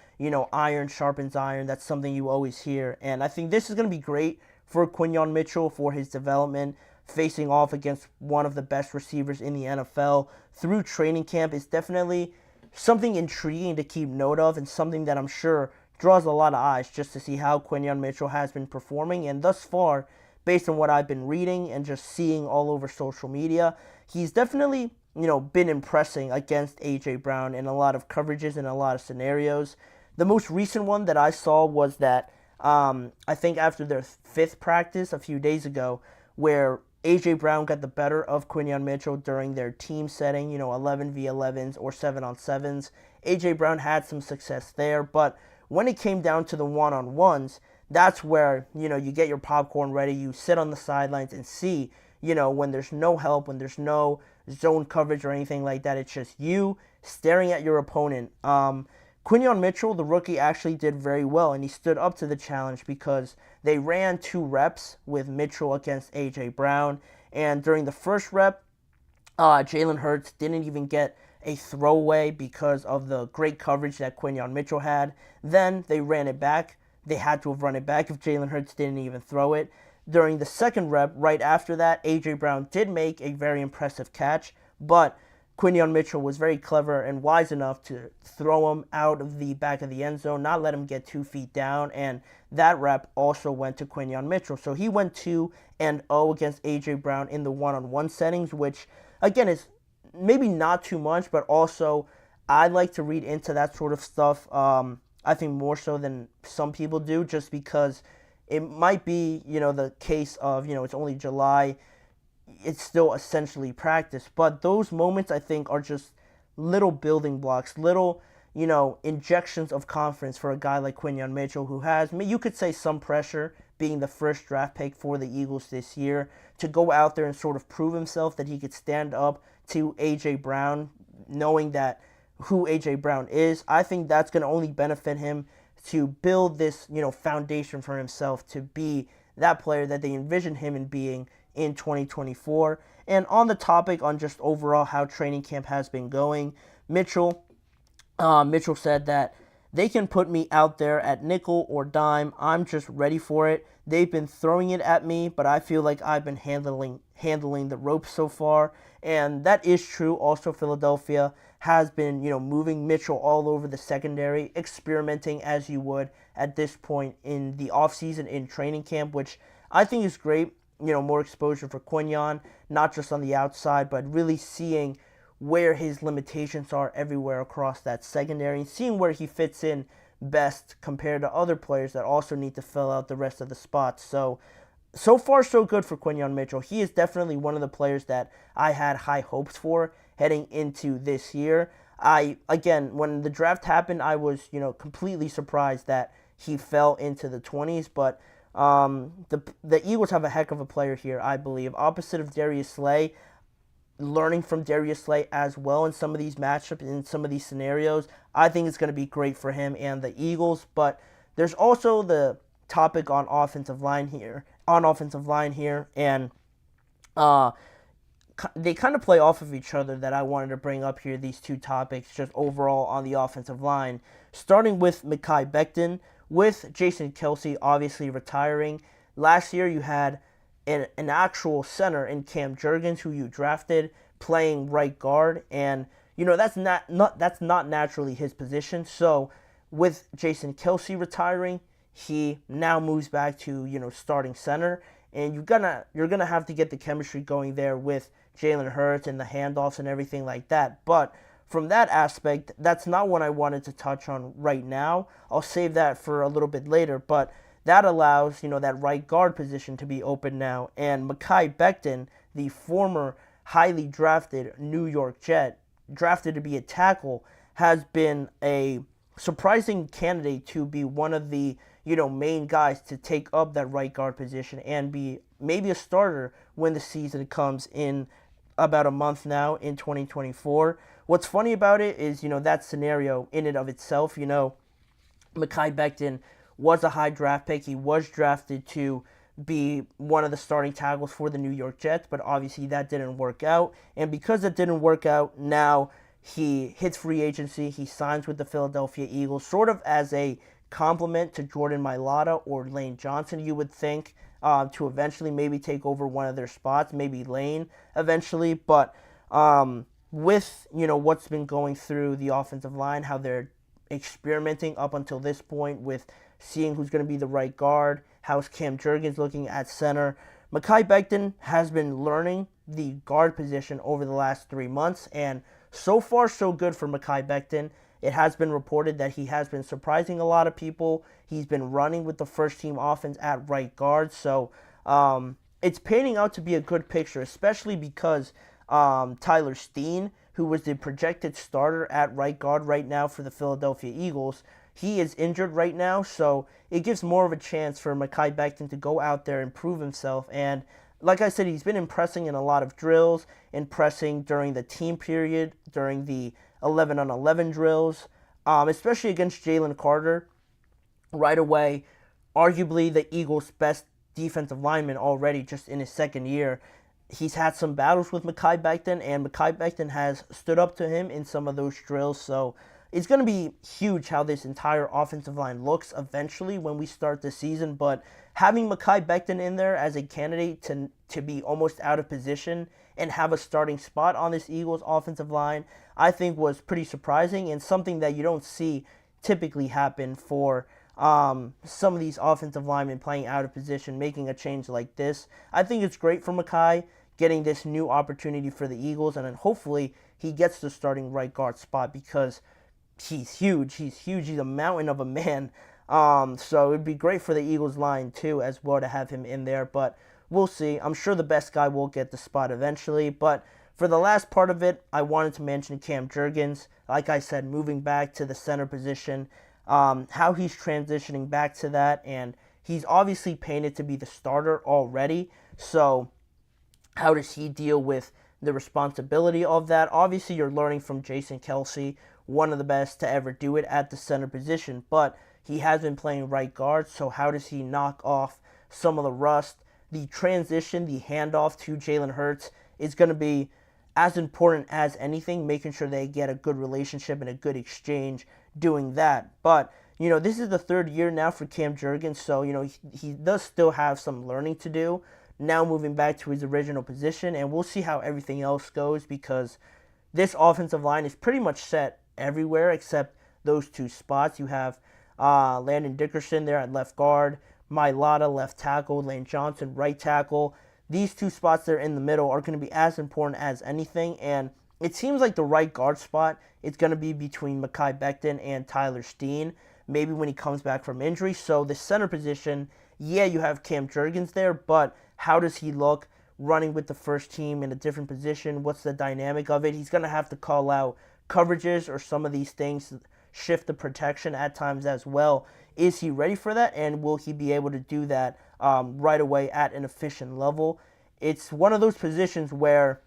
A: Iron sharpens iron. That's something you always hear. And I think this is going to be great for Quinyon Mitchell for his development, facing off against one of the best receivers in the NFL through training camp is definitely something intriguing to keep note of, and something that I'm sure draws a lot of eyes just to see how Quinyon Mitchell has been performing. And thus far, based on what I've been reading and just seeing all over social media, he's definitely, been impressing against A.J. Brown in a lot of coverages and a lot of scenarios. The most recent one that I saw was that I think after their fifth practice a few days ago, where A.J. Brown got the better of Quinyon Mitchell during their team setting, 11v11s or 7-on-7s. A.J. Brown had some success there, but when it came down to the one-on-ones, that's where, you get your popcorn ready, you sit on the sidelines and see, when there's no help, when there's no zone coverage or anything like that, it's just you staring at your opponent. Quinyon Mitchell, the rookie, actually did very well, and he stood up to the challenge because they ran 2 reps with Mitchell against A.J. Brown, and during the first rep, Jalen Hurts didn't even get a throwaway because of the great coverage that Quinyon Mitchell had. Then they ran it back. They had to have run it back if Jalen Hurts didn't even throw it. During the second rep, right after that, A.J. Brown did make a very impressive catch, but Quinyon Mitchell was very clever and wise enough to throw him out of the back of the end zone, not let him get 2 feet down, and that rep also went to Quinyon Mitchell. So he went 2-0 against A.J. Brown in the one-on-one settings, which, again, is maybe not too much, but also I like to read into that sort of stuff, I think more so than some people do, just because it might be, the case of, it's only July, it's still essentially practice. But those moments, I think, are just little building blocks, little, injections of confidence for a guy like Quinyon Mitchell, who has, you could say, some pressure, being the first draft pick for the Eagles this year, to go out there and sort of prove himself that he could stand up to A.J. Brown, knowing that who A.J. Brown is. I think that's going to only benefit him to build this, foundation for himself to be that player that they envision him in being in 2024. And on the topic on just overall how training camp has been going, Mitchell said that they can put me out there at nickel or dime. I'm just ready for it. They've been throwing it at me, but I feel like I've been handling the ropes so far. And that is true. Also, Philadelphia has been, moving Mitchell all over the secondary, experimenting as you would at this point in the offseason in training camp, which I think is great. More exposure for Quinyon, not just on the outside, but really seeing where his limitations are everywhere across that secondary and seeing where he fits in best compared to other players that also need to fill out the rest of the spots. So far so good for Quinyon Mitchell. He is definitely one of the players that I had high hopes for heading into this year. When the draft happened, I was, completely surprised that he fell into the 20s, but the Eagles have a heck of a player here, I believe. Opposite of Darius Slay, learning from Darius Slay as well in some of these matchups, in some of these scenarios, I think it's going to be great for him and the Eagles. But there's also the topic on offensive line here, and they kind of play off of each other that I wanted to bring up here, these two topics, just overall on the offensive line. Starting with Mekhi Becton, with Jason Kelce obviously retiring. Last year you had an actual center in Cam Jurgens, who you drafted, playing right guard, and that's not naturally his position. So with Jason Kelce retiring, he now moves back to starting center, and you're gonna have to get the chemistry going there with Jalen Hurts and the handoffs and everything like that. But from that aspect, that's not what I wanted to touch on right now. I'll save that for a little bit later, but that allows, that right guard position to be open now. And Mekhi Becton, the former highly drafted New York Jet, drafted to be a tackle, has been a surprising candidate to be one of the, main guys to take up that right guard position and be maybe a starter when the season comes in about a month now in 2024. What's funny about it is, that scenario in and of itself, Mekhi Becton was a high draft pick. He was drafted to be one of the starting tackles for the New York Jets, but obviously that didn't work out. And because it didn't work out, now he hits free agency. He signs with the Philadelphia Eagles, sort of as a compliment to Jordan Mailata or Lane Johnson, you would think, to eventually maybe take over one of their spots, maybe Lane eventually. But with, what's been going through the offensive line, how they're experimenting up until this point with seeing who's going to be the right guard, how's Cam Jurgens looking at center, Mekhi Becton has been learning the guard position over the last 3 months, and so far so good for Mekhi Becton. It has been reported that he has been surprising a lot of people. He's been running with the first-team offense at right guard, so it's panning out to be a good picture, especially because Tyler Steen, who was the projected starter at right guard right now for the Philadelphia Eagles, he is injured right now, so it gives more of a chance for Mekhi Becton to go out there and prove himself. And like I said, he's been impressing in a lot of drills, impressing during the team period, during the 11-on-11 drills, especially against Jalen Carter. Right away, arguably the Eagles' best defensive lineman already just in his second year. He's had some battles with Mekhi Becton, and Mekhi Becton has stood up to him in some of those drills, so it's going to be huge how this entire offensive line looks eventually when we start the season. But having Mekhi Becton in there as a candidate to be almost out of position and have a starting spot on this Eagles offensive line, I think was pretty surprising and something that you don't see typically happen for some of these offensive linemen playing out of position, making a change like this. I think it's great for Mekhi getting this new opportunity for the Eagles, and then hopefully he gets the starting right guard spot because he's huge. He's a mountain of a man. So it'd be great for the Eagles line too as well to have him in there, but we'll see. I'm sure the best guy will get the spot eventually, but for the last part of it, I wanted to mention Cam Jurgens. Like I said, moving back to the center position, how he's transitioning back to that, and he's obviously painted to be the starter already, so how does he deal with the responsibility of that. Obviously, you're learning from Jason Kelce, one of the best to ever do it at the center position, but he has been playing right guard, so how does he knock off some of the rust? The transition, the handoff to Jalen Hurts is going to be as important as anything, making sure they get a good relationship and a good exchange doing that. But, this is the third year now for Cam Jurgens, so, he does still have some learning to do. Now moving back to his original position, and we'll see how everything else goes, because this offensive line is pretty much set everywhere except those two spots. You have Landon Dickerson there at left guard, Mailata left tackle, Lane Johnson right tackle. These two spots there in the middle are going to be as important as anything, and it seems like the right guard spot is going to be between Mekhi Becton and Tyler Steen, maybe when he comes back from injury. So the center position, yeah, you have Cam Jurgens there, but how does he look running with the first team in a different position? What's the dynamic of it? He's going to have to call out coverages or some of these things, shift the protection at times as well. Is he ready for that, and will he be able to do that right away at an efficient level? It's one of those positions where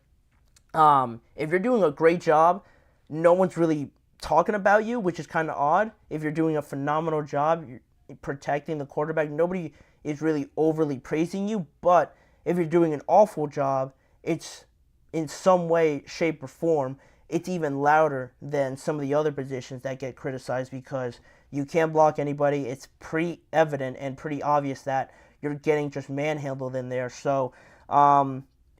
A: if you're doing a great job, no one's really talking about you, which is kind of odd. If you're doing a phenomenal job, you're protecting the quarterback, nobody is really overly praising you. But if you're doing an awful job, it's in some way, shape, or form, it's even louder than some of the other positions that get criticized, because you can't block anybody. It's pretty evident and pretty obvious that you're getting just manhandled in there. So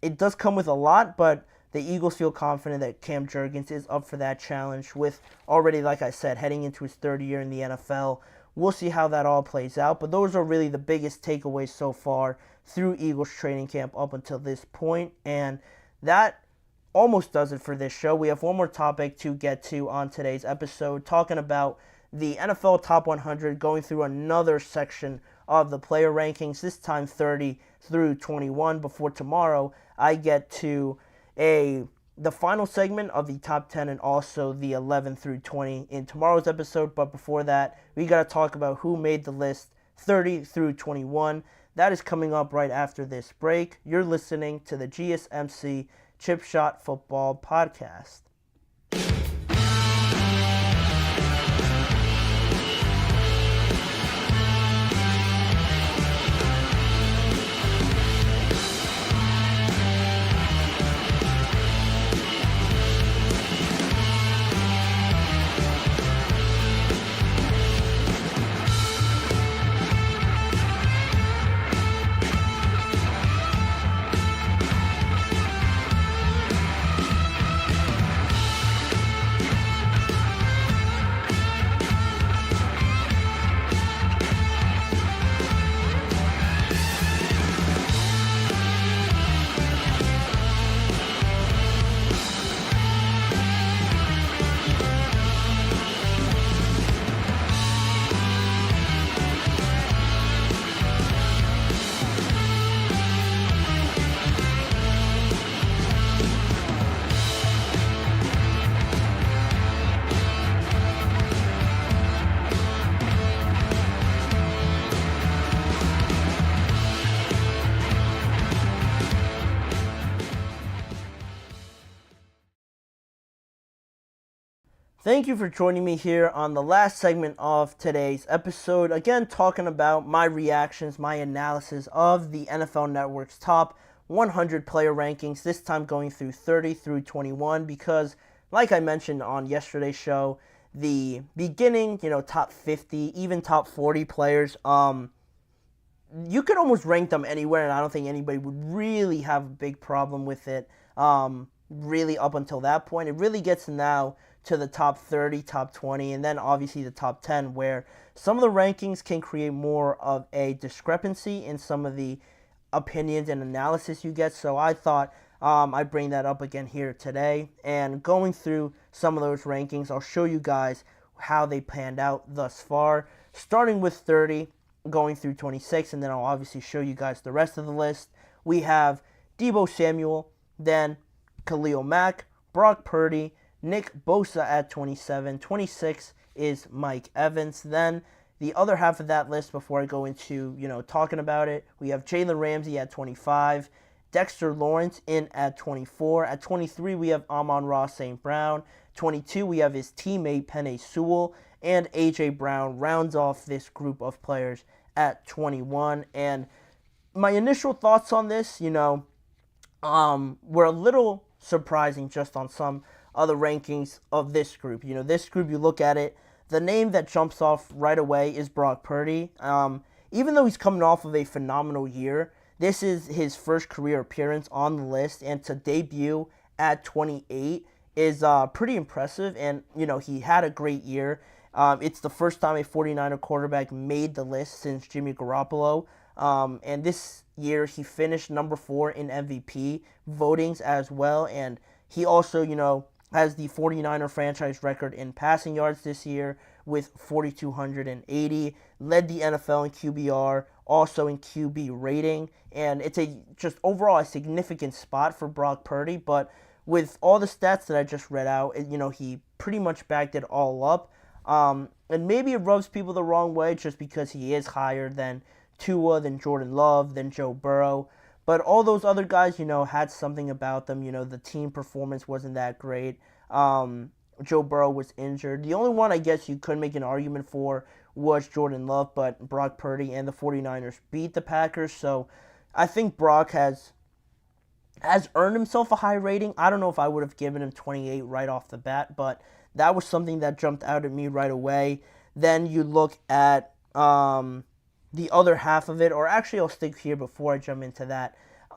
A: it does come with a lot, but the Eagles feel confident that Cam Jurgens is up for that challenge with already, like I said, heading into his third year in the NFL. We'll see how that all plays out, but those are really the biggest takeaways so far through Eagles training camp up until this point, and that almost does it for this show. We have one more topic to get to on today's episode, talking about the NFL Top 100, going through another section of the player rankings, this time 30 through 21, before tomorrow I get to the final segment of the top 10 and also the 11 through 20 in tomorrow's episode. But before that, we got to talk about who made the list 30 through 21. That is coming up right after this break. You're listening to the GSMC Chip Shot Football Podcast. Thank you for joining me here on the last segment of today's episode. Again, talking about my reactions, my analysis of the NFL Network's top 100 player rankings, this time going through 30 through 21, because like I mentioned on yesterday's show, the beginning, top 50, even top 40 players, you could almost rank them anywhere, and I don't think anybody would really have a big problem with it, really up until that point. It really gets now to the top 30, top 20, and then obviously the top 10, where some of the rankings can create more of a discrepancy in some of the opinions and analysis you get. So I thought I'd bring that up again here today. And going through some of those rankings, I'll show you guys how they panned out thus far, starting with 30, going through 26, and then I'll obviously show you guys the rest of the list. We have Deebo Samuel, then Khalil Mack, Brock Purdy, Nick Bosa at 27. 26 is Mike Evans. Then the other half of that list, before I go into, talking about it, we have Jalen Ramsey at 25, Dexter Lawrence in at 24. At 23, we have Amon-Ra St. Brown. 22, we have his teammate Penei Sewell. And A.J. Brown rounds off this group of players at 21. And my initial thoughts on this, were a little surprising just on some other rankings of this group. This group, you look at it, the name that jumps off right away is Brock Purdy. Even though he's coming off of a phenomenal year, this is his first career appearance on the list, and to debut at 28 is pretty impressive, and, he had a great year. It's the first time a 49er quarterback made the list since Jimmy Garoppolo, and this year he finished number 4 in MVP votings as well, and he also, has the 49er franchise record in passing yards this year with 4,280, led the NFL in QBR, also in QB rating, and it's just overall a significant spot for Brock Purdy, but with all the stats that I just read out, he pretty much backed it all up, and maybe it rubs people the wrong way just because he is higher than Tua, than Jordan Love, than Joe Burrow. But all those other guys, had something about them. The team performance wasn't that great. Joe Burrow was injured. The only one I guess you could make an argument for was Jordan Love, but Brock Purdy and the 49ers beat the Packers. So I think Brock has earned himself a high rating. I don't know if I would have given him 28 right off the bat, but that was something that jumped out at me right away. Then you look at the other half of it, or actually I'll stick here before I jump into that.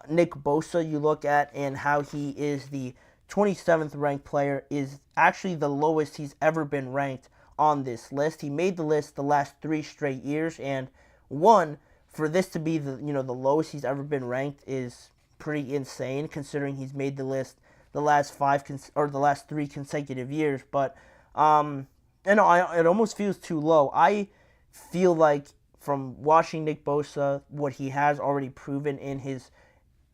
A: Nick Bosa, you look at, and how he is the 27th ranked player, is actually the lowest he's ever been ranked on this list. He made the list the last 3 straight years, and for this to be the lowest he's ever been ranked is pretty insane, considering he's made the list the last 3 consecutive years. But it almost feels too low. I feel like from watching Nick Bosa, what he has already proven in his,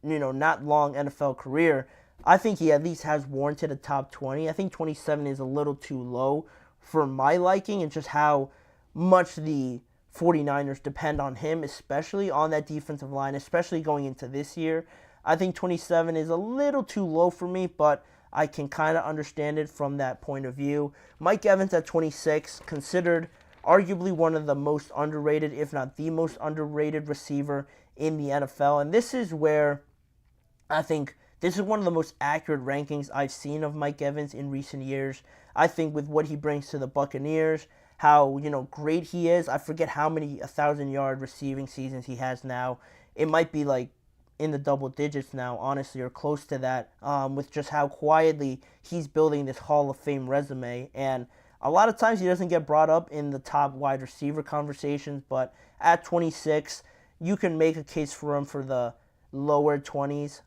A: not long NFL career, I think he at least has warranted a top 20. I think 27 is a little too low for my liking, and just how much the 49ers depend on him, especially on that defensive line, especially going into this year. I think 27 is a little too low for me, but I can kind of understand it from that point of view. Mike Evans at 26, considered arguably one of the most underrated, if not the most underrated receiver in the NFL. And this is where I think this is one of the most accurate rankings I've seen of Mike Evans in recent years. I think with what he brings to the Buccaneers, how, great he is. I forget how many 1,000-yard receiving seasons he has now. It might be like in the double digits now, honestly, or close to that, with just how quietly he's building this Hall of Fame resume. And a lot of times he doesn't get brought up in the top wide receiver conversations, but at 26, you can make a case for him for the lower 20s,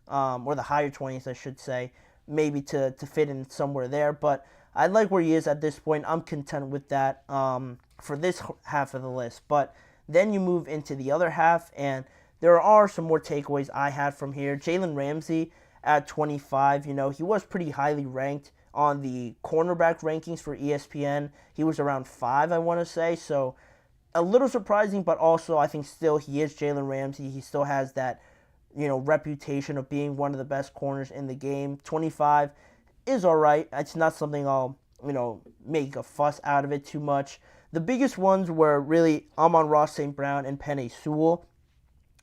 A: or the higher 20s, I should say, maybe to fit in somewhere there. But I like where he is at this point. I'm content with that for this half of the list. But then you move into the other half, and there are some more takeaways I had from here. Jalen Ramsey at 25, he was pretty highly ranked on the cornerback rankings for ESPN. He was around 5, I want to say. So a little surprising, but also I think still he is Jalen Ramsey. He still has that, reputation of being one of the best corners in the game. 25 is all right. It's not something I'll, make a fuss out of it too much. The biggest ones were really Amon-Ra St. Brown and Penei Sewell.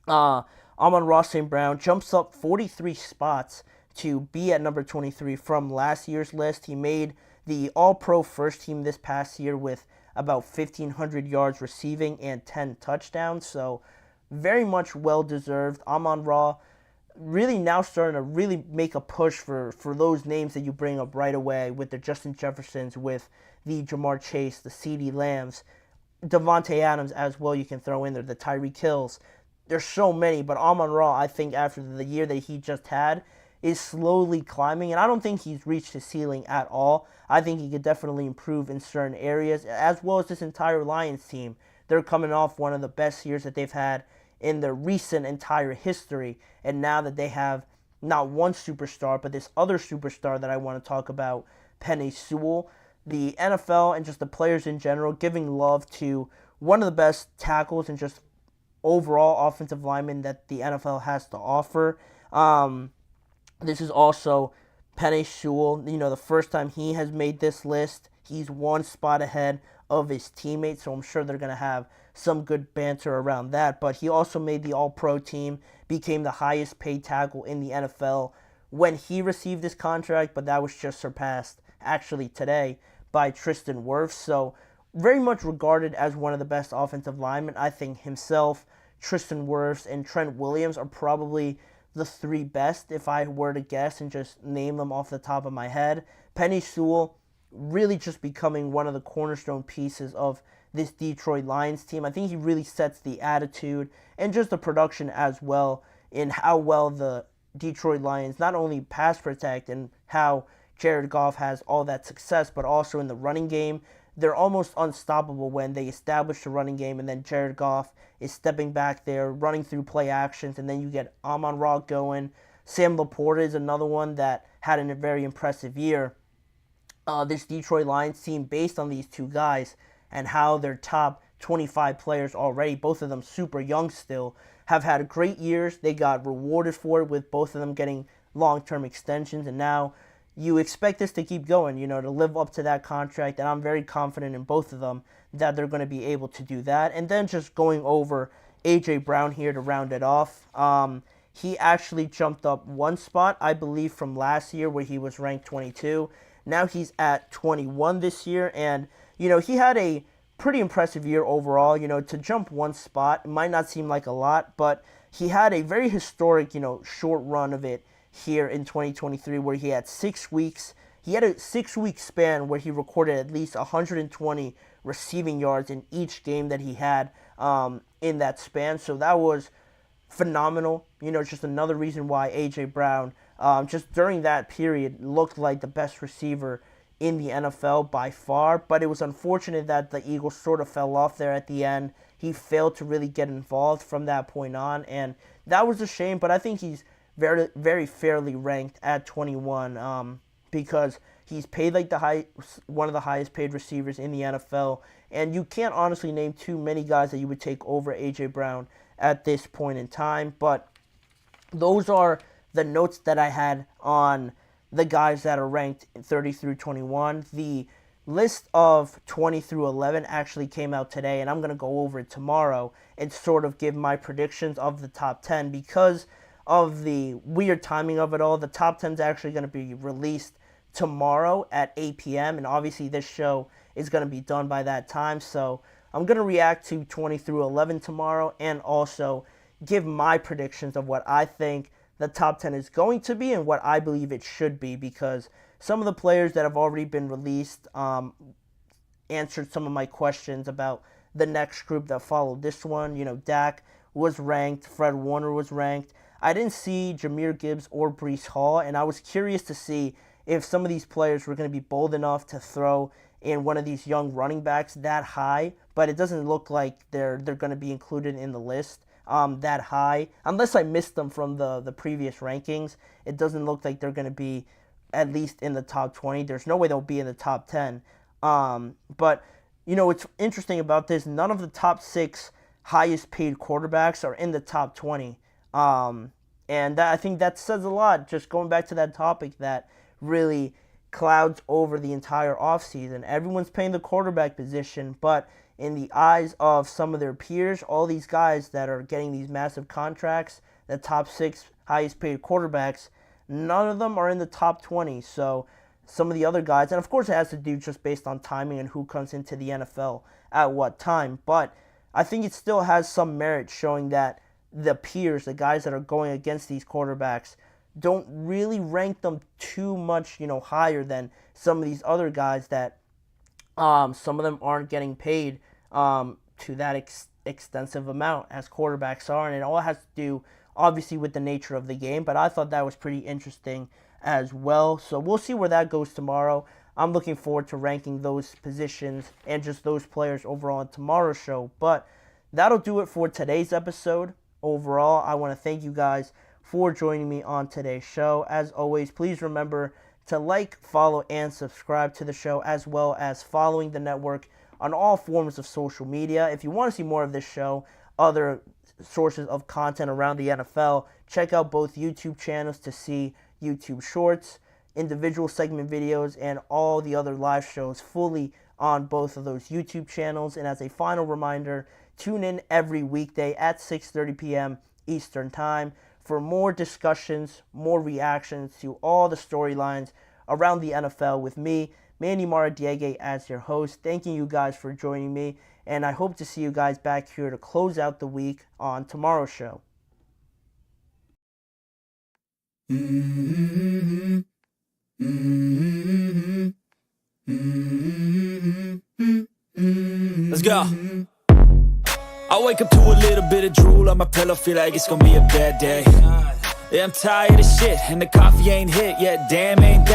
A: Amon-Ra St. Brown jumps up 43 spots to be at number 23 from last year's list. He made the All-Pro first team this past year with about 1,500 yards receiving and 10 touchdowns, so very much well-deserved. Amon-Ra really now starting to really make a push for those names that you bring up right away, with the Justin Jeffersons, with the Jamar Chase, the CeeDee Lambs, Devontae Adams as well you can throw in there, the Tyreek Hills. There's so many, but Amon-Ra, I think after the year that he just had, is slowly climbing, and I don't think he's reached his ceiling at all. I think he could definitely improve in certain areas, as well as this entire Lions team. They're coming off one of the best years that they've had in their recent entire history, and now that they have not one superstar, but this other superstar that I want to talk about, Penei Sewell, the NFL and just the players in general giving love to one of the best tackles and just overall offensive linemen that the NFL has to offer. This is also Penei Sewell. The first time he has made this list, he's one spot ahead of his teammates, so I'm sure they're going to have some good banter around that. But he also made the All-Pro team, became the highest paid tackle in the NFL when he received his contract, but that was just surpassed actually today by Tristan Wirfs. So very much regarded as one of the best offensive linemen. I think himself, Tristan Wirfs, and Trent Williams are probably the three best if I were to guess and just name them off the top of my head. Penei Sewell really just becoming one of the cornerstone pieces of this Detroit Lions team. I think he really sets the attitude and just the production as well in how well the Detroit Lions not only pass protect and how Jared Goff has all that success, but also in the running game. They're almost unstoppable when they establish the running game, and then Jared Goff is stepping back there, running through play actions, and then you get Amon-Ra going. Sam Laporta is another one that had a very impressive year. This Detroit Lions team, based on these two guys and how their top 25 players already, both of them super young still, have had great years. They got rewarded for it with both of them getting long-term extensions, and now you expect this to keep going, to live up to that contract, and I'm very confident in both of them that they're going to be able to do that. And then just going over A.J. Brown here to round it off, he actually jumped up one spot, I believe, from last year where he was ranked 22. Now he's at 21 this year, and, he had a pretty impressive year overall. To jump one spot, it might not seem like a lot, but he had a very historic, short run of it here in 2023 where he had 6 weeks. He had a 6-week span where he recorded at least 120 receiving yards in each game that he had in that span. So that was phenomenal. Just another reason why A.J. Brown, just during that period, looked like the best receiver in the NFL by far. But it was unfortunate that the Eagles sort of fell off there at the end. He failed to really get involved from that point on, and that was a shame. But I think he's very, very fairly ranked at 21 because he's paid like one of the highest paid receivers in the NFL, and you can't honestly name too many guys that you would take over A.J. Brown at this point in time. But those are the notes that I had on the guys that are ranked 30 through 21. The list of 20 through 11 actually came out today, and I'm going to go over it tomorrow and sort of give my predictions of the top 10 because of the weird timing of it all. The top 10 is actually going to be released tomorrow at 8 p.m. and obviously this show is going to be done by that time. So I'm going to react to 20 through 11 tomorrow and also give my predictions of what I think the top 10 is going to be and what I believe it should be, because some of the players that have already been released answered some of my questions about the next group that followed this one. Dak was ranked, Fred Warner was ranked. I didn't see Jahmyr Gibbs or Breece Hall, and I was curious to see if some of these players were going to be bold enough to throw in one of these young running backs that high, but it doesn't look like they're going to be included in the list that high. Unless I missed them from the previous rankings, it doesn't look like they're going to be at least in the top 20. There's no way they'll be in the top 10. But, what's interesting about this, none of the top 6 highest paid quarterbacks are in the top 20. And I think that says a lot, just going back to that topic that really clouds over the entire offseason. Everyone's paying the quarterback position, but in the eyes of some of their peers, all these guys that are getting these massive contracts, the top 6 highest paid quarterbacks, none of them are in the top 20. So some of the other guys, and of course it has to do just based on timing and who comes into the NFL at what time, but I think it still has some merit showing that the peers, the guys that are going against these quarterbacks, don't really rank them too much, higher than some of these other guys that some of them aren't getting paid to that extensive amount as quarterbacks are. And it all has to do, obviously, with the nature of the game. But I thought that was pretty interesting as well. So we'll see where that goes tomorrow. I'm looking forward to ranking those positions and just those players overall on tomorrow's show. But that'll do it for today's episode. Overall, I want to thank you guys for joining me on today's show. As always, please remember to like, follow, and subscribe to the show, as well as following the network on all forms of social media. If you want to see more of this show, other sources of content around the NFL, check out both YouTube channels to see YouTube Shorts, individual segment videos, and all the other live shows fully on both of those YouTube channels. And as a final reminder, tune in every weekday at 6:30 p.m. Eastern Time for more discussions, more reactions to all the storylines around the NFL with me, Manny Maradiaga, as your host. Thanking you guys for joining me, and I hope to see you guys back here to close out the week on tomorrow's show.
C: Let's go. I wake up to a little bit of drool on my pillow, feel like it's gonna be a bad day. Yeah, I'm tired of shit, and the coffee ain't hit yet, damn ain't that